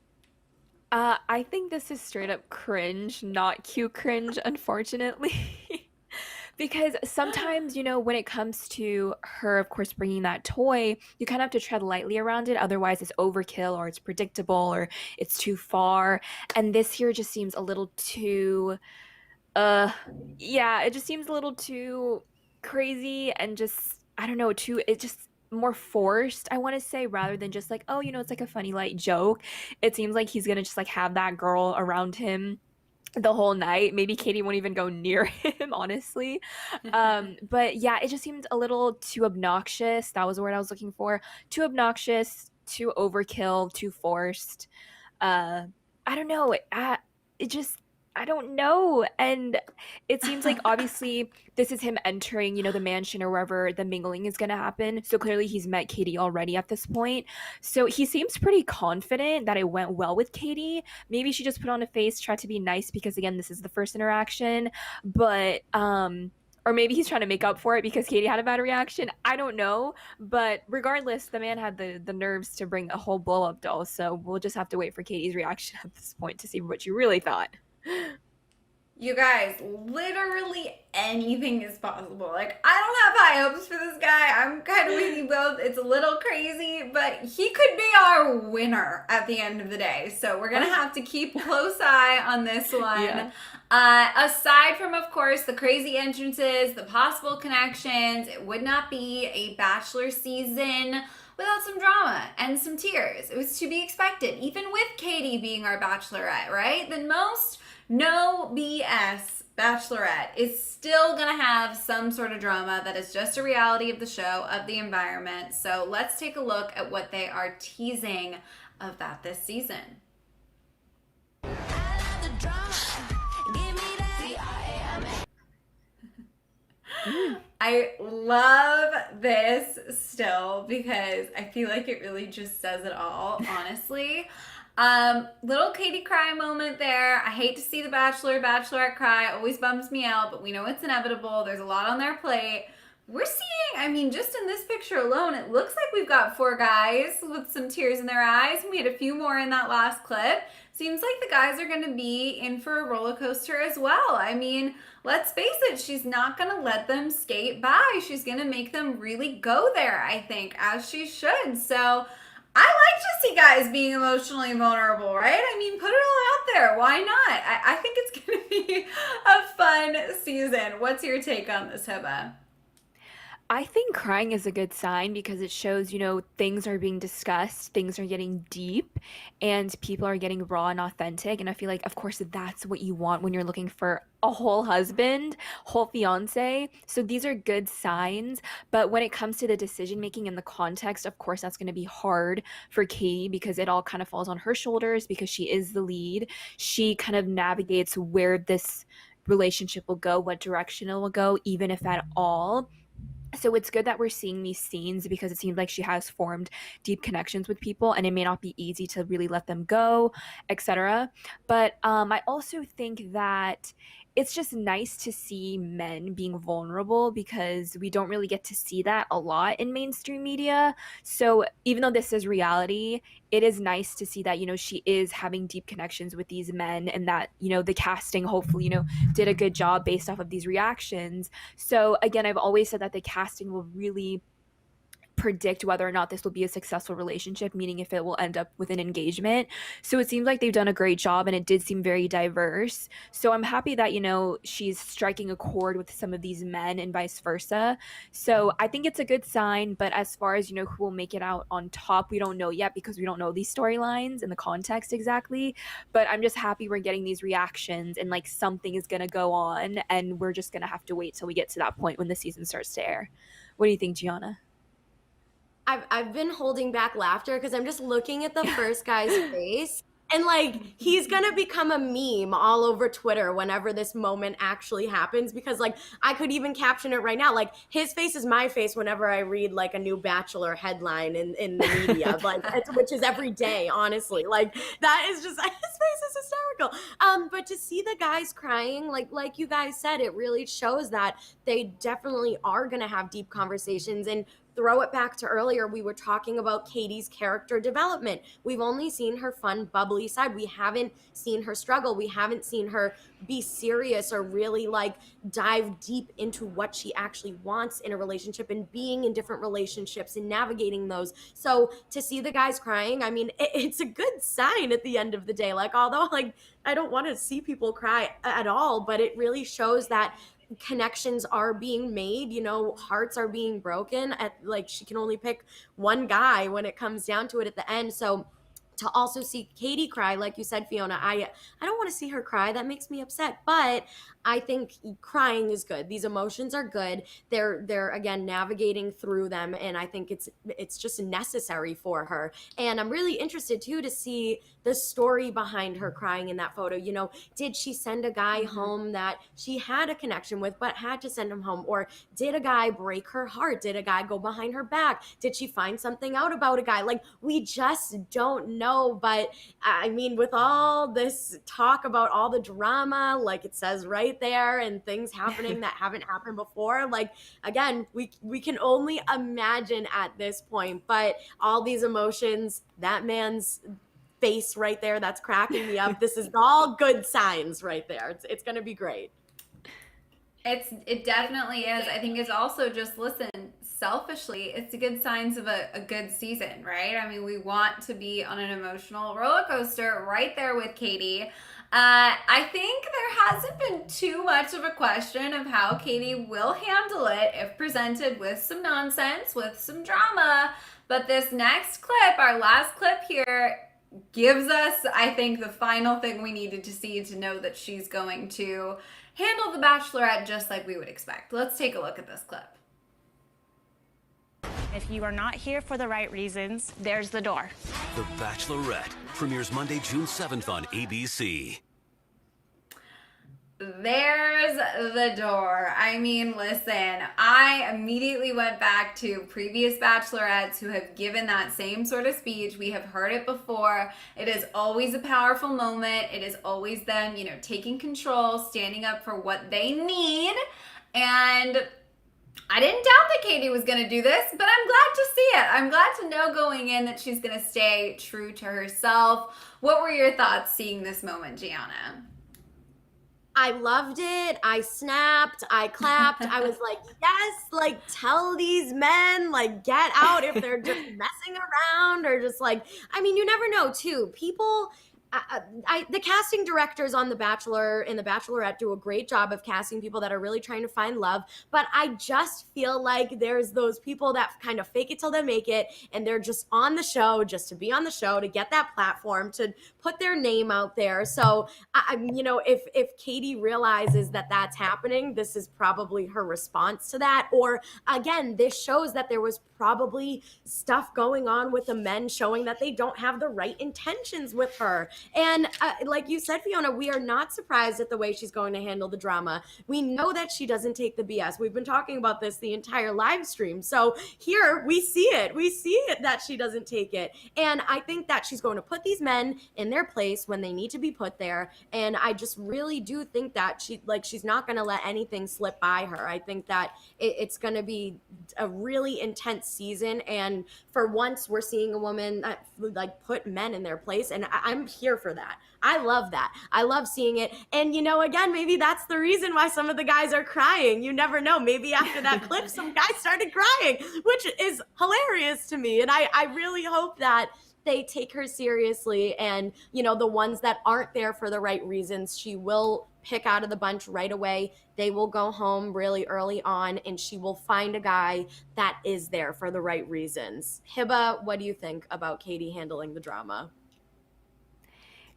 I think this is straight up cringe, not cute cringe, unfortunately. Because sometimes, you know, when it comes to her, of course, bringing that toy, you kind of have to tread lightly around it. Otherwise, it's overkill or it's predictable or it's too far. And this here just seems a little too, it just seems a little too crazy and just, I don't know, it just more forced, I want to say, rather than just like, oh, you know, it's like a funny light joke. It seems like he's going to just like have that girl around him the whole night. Maybe Katie won't even go near him, honestly. But yeah, it just seemed a little too obnoxious. That was the word I was looking for. Too obnoxious, too overkill, too forced. I don't know. I don't know. And it seems like obviously this is him entering, you know, the mansion or wherever the mingling is going to happen. So clearly he's met Katie already at this point. So he seems pretty confident that it went well with Katie. Maybe she just put on a face, tried to be nice because, again, this is the first interaction. But, or maybe he's trying to make up for it because Katie had a bad reaction. I don't know. But regardless, the man had the nerves to bring a whole blow-up doll. So we'll just have to wait for Katie's reaction at this point to see what you really thought. You guys, literally anything is possible. Like, I don't have high hopes for this guy. I'm kind of with you both. It's a little crazy, but he could be our winner at the end of the day. So we're going to have to keep a close eye on this one. Yeah. Aside from, of course, the crazy entrances, the possible connections, it would not be a Bachelor season without some drama and some tears. It was to be expected, even with Katie being our Bachelorette, right? The most no BS Bachelorette is still gonna have some sort of drama that is just a reality of the show, of the environment. So let's take a look at what they are teasing of that this season. I love this still because I feel like it really just says it all, honestly. Little Katie cry moment there. I hate to see the Bachelor, Bachelorette cry. Always bums me out, but we know it's inevitable. There's a lot on their plate. We're seeing, I mean, just in this picture alone, it looks like we've got 4 guys with some tears in their eyes. We had a few more in that last clip. Seems like the guys are going to be in for a roller coaster as well. I mean, let's face it, she's not going to let them skate by. She's going to make them really go there, I think, as she should. So I like to see guys being emotionally vulnerable, right? I mean, put it all out there. Why not? I think it's going to be a fun season. What's your take on this, Hiba? I think crying is a good sign because it shows, things are being discussed, things are getting deep, and people are getting raw and authentic. And I feel like, of course, that's what you want when you're looking for a whole husband, whole fiance. So these are good signs. But when it comes to the decision making and the context, of course, that's going to be hard for Katie because it all kind of falls on her shoulders because she is the lead. She kind of navigates where this relationship will go, what direction it will go, even if at all. So it's good that we're seeing these scenes because it seems like she has formed deep connections with people and it may not be easy to really let them go, etc. But I also think that it's just nice to see men being vulnerable because we don't really get to see that a lot in mainstream media. So even though this is reality, it is nice to see that, she is having deep connections with these men and that, the casting hopefully, did a good job based off of these reactions. So again, I've always said that the casting will really predict whether or not this will be a successful relationship, meaning if it will end up with an engagement. So it seems like they've done a great job and it did seem very diverse. So I'm happy that, she's striking a chord with some of these men and vice versa. So I think it's a good sign. But as far as, who will make it out on top, we don't know yet because we don't know these storylines and the context exactly. But I'm just happy we're getting these reactions and like something is going to go on and we're just going to have to wait till we get to that point when the season starts to air. What do you think, Gianna? I've been holding back laughter because I'm just looking at the first guy's face. And like, he's gonna become a meme all over Twitter whenever this moment actually happens because like, I could even caption it right now. Like, his face is my face whenever I read like a new Bachelor headline in the media, like, which is every day, honestly. Like, that is just, his face is hysterical. But to see the guys crying, like you guys said, it really shows that they definitely are gonna have deep conversations. And throw it back to earlier, we were talking about Katie's character development. We've only seen her fun, bubbly side. We haven't seen her struggle. We haven't seen her be serious or really like dive deep into what she actually wants in a relationship and being in different relationships and navigating those. So to see the guys crying, I mean, it's a good sign at the end of the day. Like, although like I don't want to see people cry at all, but it really shows that connections are being made, hearts are being broken at like she can only pick one guy when it comes down to it at the end. So to also see Katie cry, like you said, Fiona, I don't want to see her cry. That makes me upset. But I think crying is good. These emotions are good. They're again navigating through them, and I think it's just necessary for her. And I'm really interested too to see the story behind her crying in that photo. Did she send a guy home that she had a connection with but had to send him home? Or did a guy break her heart? Did a guy go behind her back? Did she find something out about a guy? Like, we just don't know. But I mean, with all this talk about all the drama, like it says right there, and things happening that haven't happened before, like, again, we can only imagine at this point. But all these emotions, that man's face right there, that's cracking me up. This is all good signs right there. It's going to be great. It definitely is. I think it's also just, listen, selfishly, it's a good signs of a good season, right? I mean, we want to be on an emotional roller coaster right there with Katie. I think there hasn't been too much of a question of how Katie will handle it if presented with some nonsense, with some drama. But this next clip, our last clip here, gives us, I think, the final thing we needed to see to know that she's going to handle the Bachelorette just like we would expect. Let's take a look at this clip. If you are not here for the right reasons, there's the door. The Bachelorette premieres Monday, June 7th on ABC. there's the door. I mean, listen, I immediately went back to previous bachelorettes who have given that same sort of speech. We have heard it before. It is always a powerful moment. It is always them, taking control, standing up for what they need. And I didn't doubt that Katie was going to do this, but I'm glad to see it. I'm glad to know going in that she's going to stay true to herself. What were your thoughts seeing this moment, Gianna? I loved it. I snapped. I clapped. I was like, yes, like tell these men, like get out if they're just messing around or just like, I mean, you never know too. People, the casting directors on The Bachelor and The Bachelorette do a great job of casting people that are really trying to find love. But I just feel like there's those people that kind of fake it till they make it, and they're just on the show just to be on the show, to get that platform, to put their name out there. So, if Katie realizes that that's happening, this is probably her response to that. Or again, this shows that there was probably stuff going on with the men showing that they don't have the right intentions with her. And like you said, Fiona, we are not surprised at the way she's going to handle the drama. We know that she doesn't take the BS. We've been talking about this the entire live stream. So here we see it. We see it that she doesn't take it. And I think that she's going to put these men in their place when they need to be put there. And I just really do think that she's not going to let anything slip by her. I think that it's going to be a really intense season. And for once, we're seeing a woman that put men in their place. And I'm here for that. I love that. I love seeing it. And, again, maybe that's the reason why some of the guys are crying. You never know. Maybe after that clip, some guys started crying, which is hilarious to me. And I really hope that they take her seriously. And, the ones that aren't there for the right reasons, she will pick out of the bunch right away. They will go home really early on, and she will find a guy that is there for the right reasons. Hiba, what do you think about Katie handling the drama?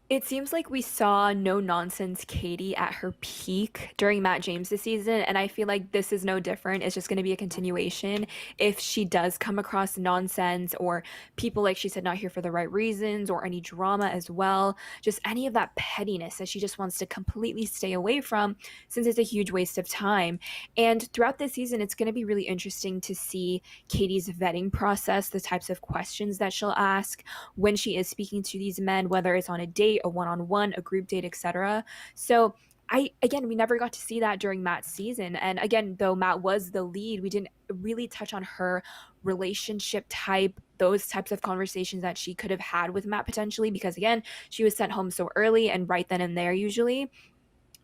It seems like we saw no-nonsense Katie at her peak during Matt James' season, and I feel like this is no different. It's just going to be a continuation. If she does come across nonsense or people, like she said, not here for the right reasons, or any drama as well, just any of that pettiness that she just wants to completely stay away from, since it's a huge waste of time. And throughout this season, it's going to be really interesting to see Katie's vetting process, the types of questions that she'll ask when she is speaking to these men, whether it's on a date, a one-on-one, a group date, etc. So we never got to see that during Matt's season. And again, though Matt was the lead, we didn't really touch on her relationship type, those types of conversations that she could have had with Matt potentially, because again, she was sent home so early and right then and there usually.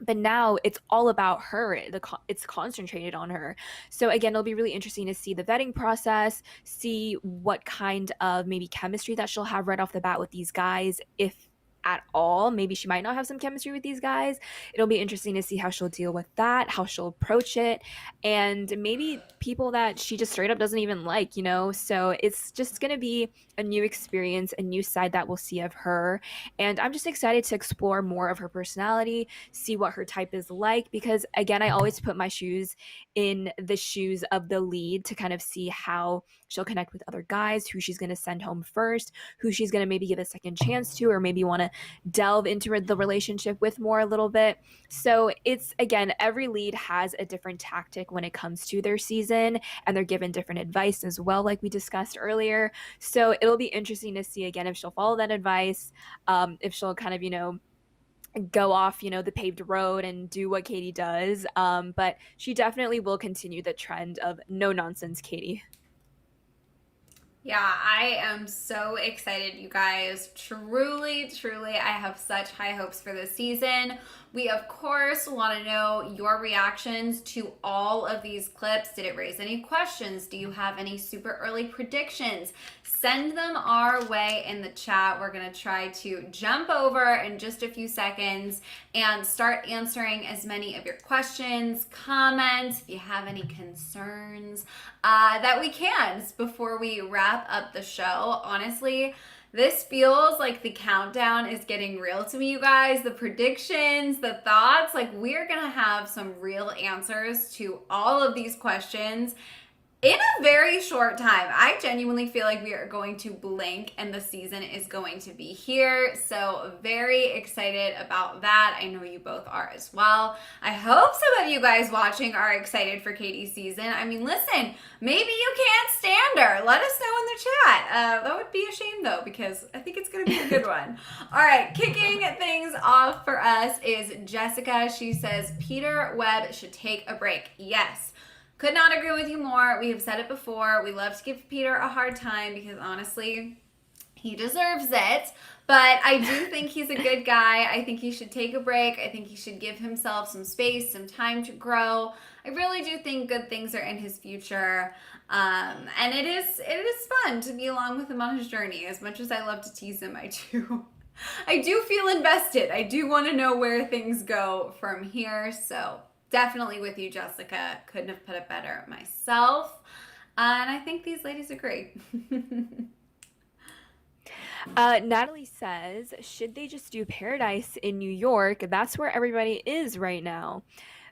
But now it's all about her. It's concentrated on her. So again, it'll be really interesting to see the vetting process, see what kind of maybe chemistry that she'll have right off the bat with these guys, if at all. Maybe she might not have some chemistry with these guys. It'll be interesting to see how she'll deal with that, how she'll approach it, and maybe people that she just straight up doesn't even like, So it's just going to be a new experience, a new side that we'll see of her. And I'm just excited to explore more of her personality, see what her type is like, because again, I always put my shoes in the shoes of the lead to kind of see how she'll connect with other guys, who she's going to send home first, who she's going to maybe give a second chance to, or maybe want to delve into the relationship with more a little bit. So it's, again, every lead has a different tactic when it comes to their season, and they're given different advice as well, like we discussed earlier. So it'll be interesting to see, again, if she'll follow that advice, if she'll kind of, go off, the paved road and do what Katie does. But she definitely will continue the trend of no nonsense Katie. Yeah, I am so excited, you guys. Truly, truly, I have such high hopes for this season. We, of course, want to know your reactions to all of these clips. Did it raise any questions? Do you have any super early predictions? Send them our way in the chat. We're going to try to jump over in just a few seconds and start answering as many of your questions, comments, if you have any concerns, that we can before we wrap up the show. Honestly, this feels like the countdown is getting real to me, you guys. The predictions, the thoughts, we're going to have some real answers to all of these questions. in a very short time. I genuinely feel like we are going to blink and the season is going to be here. So very excited about that. I know you both are as well. I hope some of you guys watching are excited for Katie's season. I mean, listen, maybe you can't stand her. Let us know in the chat. That would be a shame though, because I think it's going to be a good one. All right, kicking things off for us is Jessica. She says Peter Webb should take a break. Yes. Could not agree with you more. We have said it before. We love to give Peter a hard time because honestly, he deserves it. But I do think he's a good guy. I think he should take a break. I think he should give himself some space, some time to grow. I really do think good things are in his future. And it is fun to be along with him on his journey. As much as I love to tease him, I do feel invested. I do want to know where things go from here. So definitely with you, Jessica. Couldn't have put it better myself. And I think these ladies agree. Natalie says, should they just do Paradise in New York? That's where everybody is right now.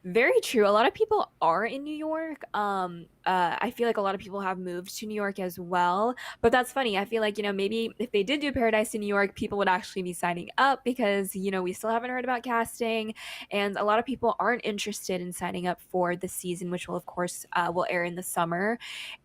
Very true. A lot of people are in New York. I feel like a lot of people have moved to New York as well. But that's funny. I feel like, maybe if they did do Paradise in New York, people would actually be signing up because, we still haven't heard about casting. And a lot of people aren't interested in signing up for the season, which will, of course, will air in the summer.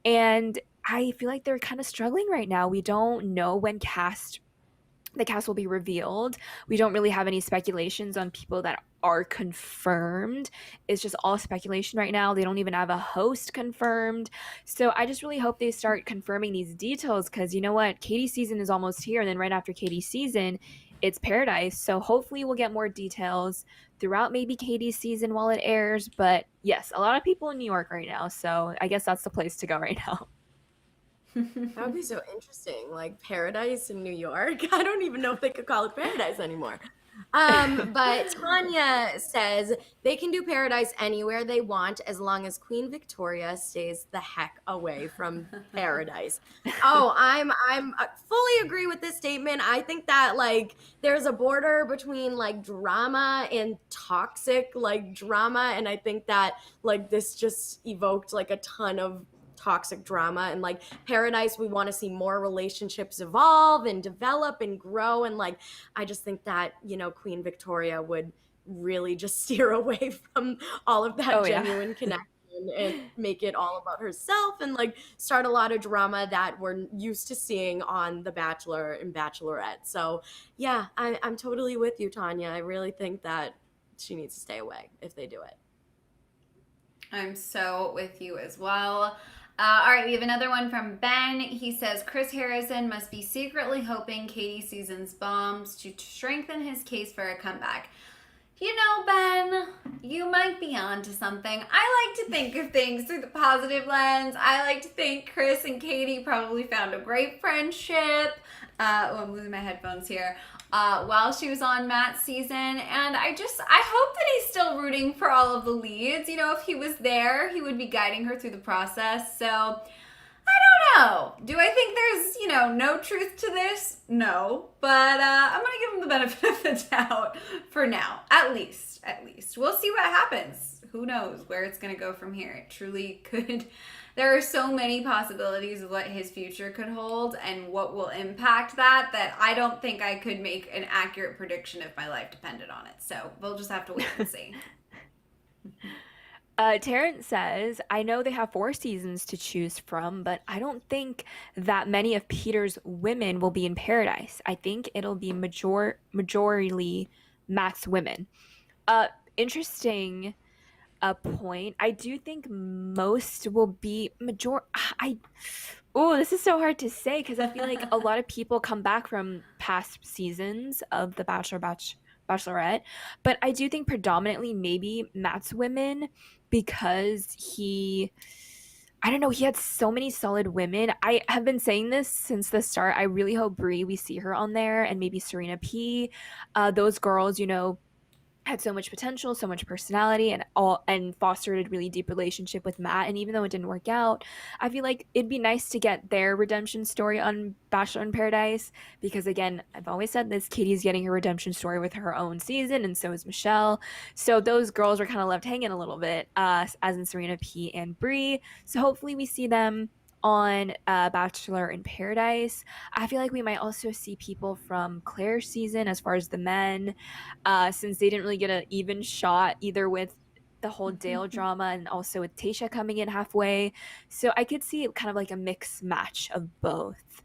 And I feel like they're kind of struggling right now. We don't know when the cast will be revealed. We don't really have any speculations on people that are confirmed. It's just all speculation right now. They don't even have a host confirmed. So I just really hope they start confirming these details because you know what? Katie's season is almost here. And then right after Katie's season, it's Paradise. So hopefully we'll get more details throughout maybe Katie's season while it airs. But yes, a lot of people in New York right now. So I guess that's the place to go right now. That would be so interesting, like Paradise in New York. I don't even know if they could call it Paradise anymore. But Tanya says they can do Paradise anywhere they want as long as Queen Victoria stays the heck away from Paradise. Oh, I'm fully agree with this statement. I think that like there's a border between like drama and toxic like drama, and I think that like this just evoked like a ton of toxic drama. And like Paradise, we want to see more relationships evolve and develop and grow, and like I just think that Queen Victoria would really just steer away from all of that genuine connection and make it all about herself and like start a lot of drama that we're used to seeing on The Bachelor and Bachelorette. So yeah, I'm totally with you, Tanya. I really think that she needs to stay away if they do it. I'm so with you as well. All right, we have another one from Ben. He says, Chris Harrison must be secretly hoping Katie season's bombs to strengthen his case for a comeback. You know, Ben, you might be onto something. I like to think of things through the positive lens. I like to think Chris and Katie probably found a great friendship. I'm losing my headphones here. While she was on Matt's season, and I hope that he's still rooting for all of the leads. If he was there, he would be guiding her through the process. So I don't know. Do I think there's, no truth to this? No, but I'm gonna give him the benefit of the doubt for now, at least. We'll see what happens. Who knows where it's gonna go from here? It truly could. There are so many possibilities of what his future could hold and what will impact that I don't think I could make an accurate prediction if my life depended on it. So we'll just have to wait and see. Terrence says, I know they have 4 seasons to choose from, but I don't think that many of Peter's women will be in Paradise. I think it'll be majority Matt's women. Interesting point. I do think most will be this is so hard to say because I feel like a lot of people come back from past seasons of The Bachelor, Bachelorette, but I do think predominantly maybe Matt's women because he had so many solid women. I have been saying this since the start. I really hope Brie, we see her on there, and maybe Serena P. Those girls, had so much potential, so much personality, and fostered a really deep relationship with Matt. And even though it didn't work out, I feel like it'd be nice to get their redemption story on Bachelor in Paradise, because again, I've always said this, Katie's getting her redemption story with her own season, and so is Michelle. So those girls were kind of left hanging a little bit, as in Serena P and Bree. So hopefully we see them on Bachelor in Paradise. I feel like we might also see people from Claire's season as far as the men, since they didn't really get an even shot either with the whole Dale drama and also with Tayshia coming in halfway. So I could see kind of like a mix match of both.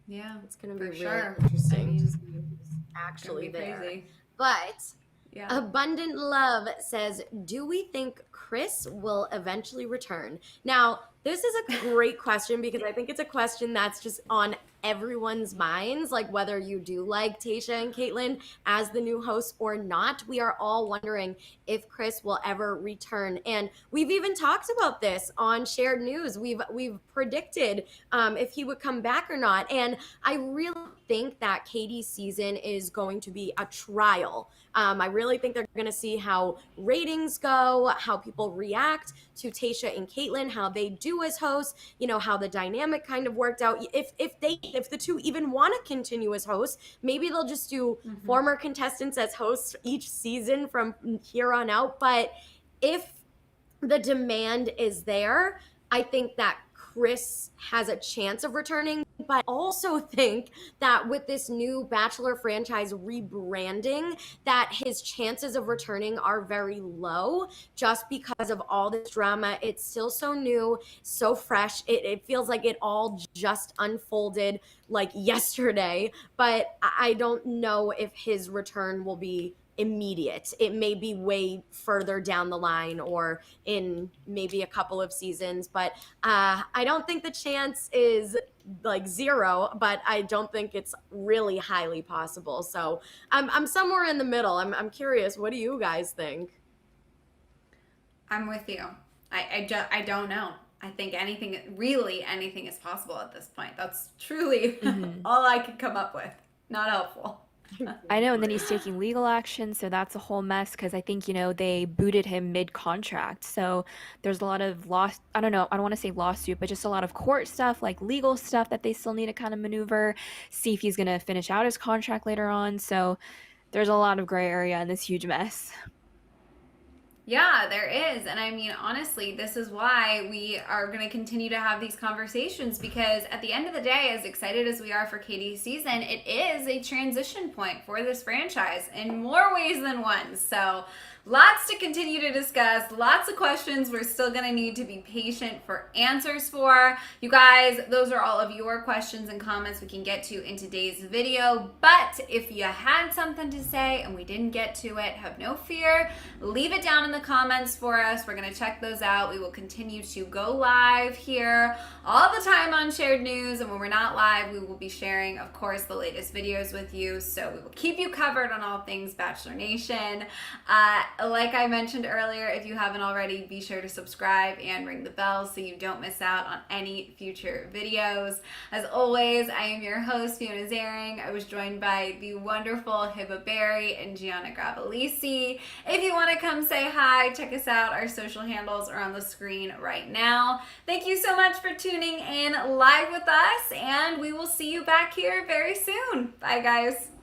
Yeah, It's going to be really sure. interesting I mean, to see who's actually gonna be there. crazy. But Yeah. Abundant Love says, do we think Chris will eventually return? Now, this is a great question because I think it's a question that's just on everyone's minds, like whether you do like Tayshia and Caitlyn as the new hosts or not. We are all wondering if Chris will ever return. And we've even talked about this on Shared News. We've predicted if he would come back or not. And I really think that Katie's season is going to be a trial. I really think they're going to see how ratings go, how people react to Tayshia and Caitlyn, how they do as hosts, you know, how the dynamic kind of worked out. If the two even want to continue as hosts, maybe they'll just do former contestants as hosts each season from here on out. But if the demand is there, I think that Chris has a chance of returning, but I also think that with this new Bachelor franchise rebranding, that his chances of returning are very low just because of all this drama. It's still so new, so fresh. It feels like it all just unfolded like yesterday, but I don't know if his return will be immediate. It may be way further down the line or in maybe a couple of seasons, but I don't think the chance is like zero, but I don't think it's really highly possible. So I'm somewhere in the middle. I'm curious. What do you guys think? I'm with you. I don't know. I think anything is possible at this point. That's truly all I could come up with. Not helpful. I know, and then he's taking legal action, so that's a whole mess because I think, they booted him mid-contract. So there's a lot of I don't know, I don't want to say lawsuit, but just a lot of court stuff, like legal stuff that they still need to kind of maneuver, see if he's going to finish out his contract later on. So there's a lot of gray area in this huge mess. Yeah, there is. And I mean, honestly, this is why we are going to continue to have these conversations, because at the end of the day, as excited as we are for Katie's season, it is a transition point for this franchise in more ways than one. So lots to continue to discuss, lots of questions we're still going to need to be patient for answers for. You guys, those are all of your questions and comments we can get to in today's video. But if you had something to say and we didn't get to it, have no fear. Leave it down in the comments for us. We're going to check those out. We will continue to go live here all the time on Shared News. And when we're not live, we will be sharing, of course, the latest videos with you. So we will keep you covered on all things Bachelor Nation. Like I mentioned earlier, if you haven't already, be sure to subscribe and ring the bell so you don't miss out on any future videos. As always, I am your host, Fiona Zaring. I was joined by the wonderful Hiba Berry and Gianna Gravellisi. If you want to come say hi, check us out. Our social handles are on the screen right now. Thank you so much for tuning in live with us, and we will see you back here very soon. Bye, guys.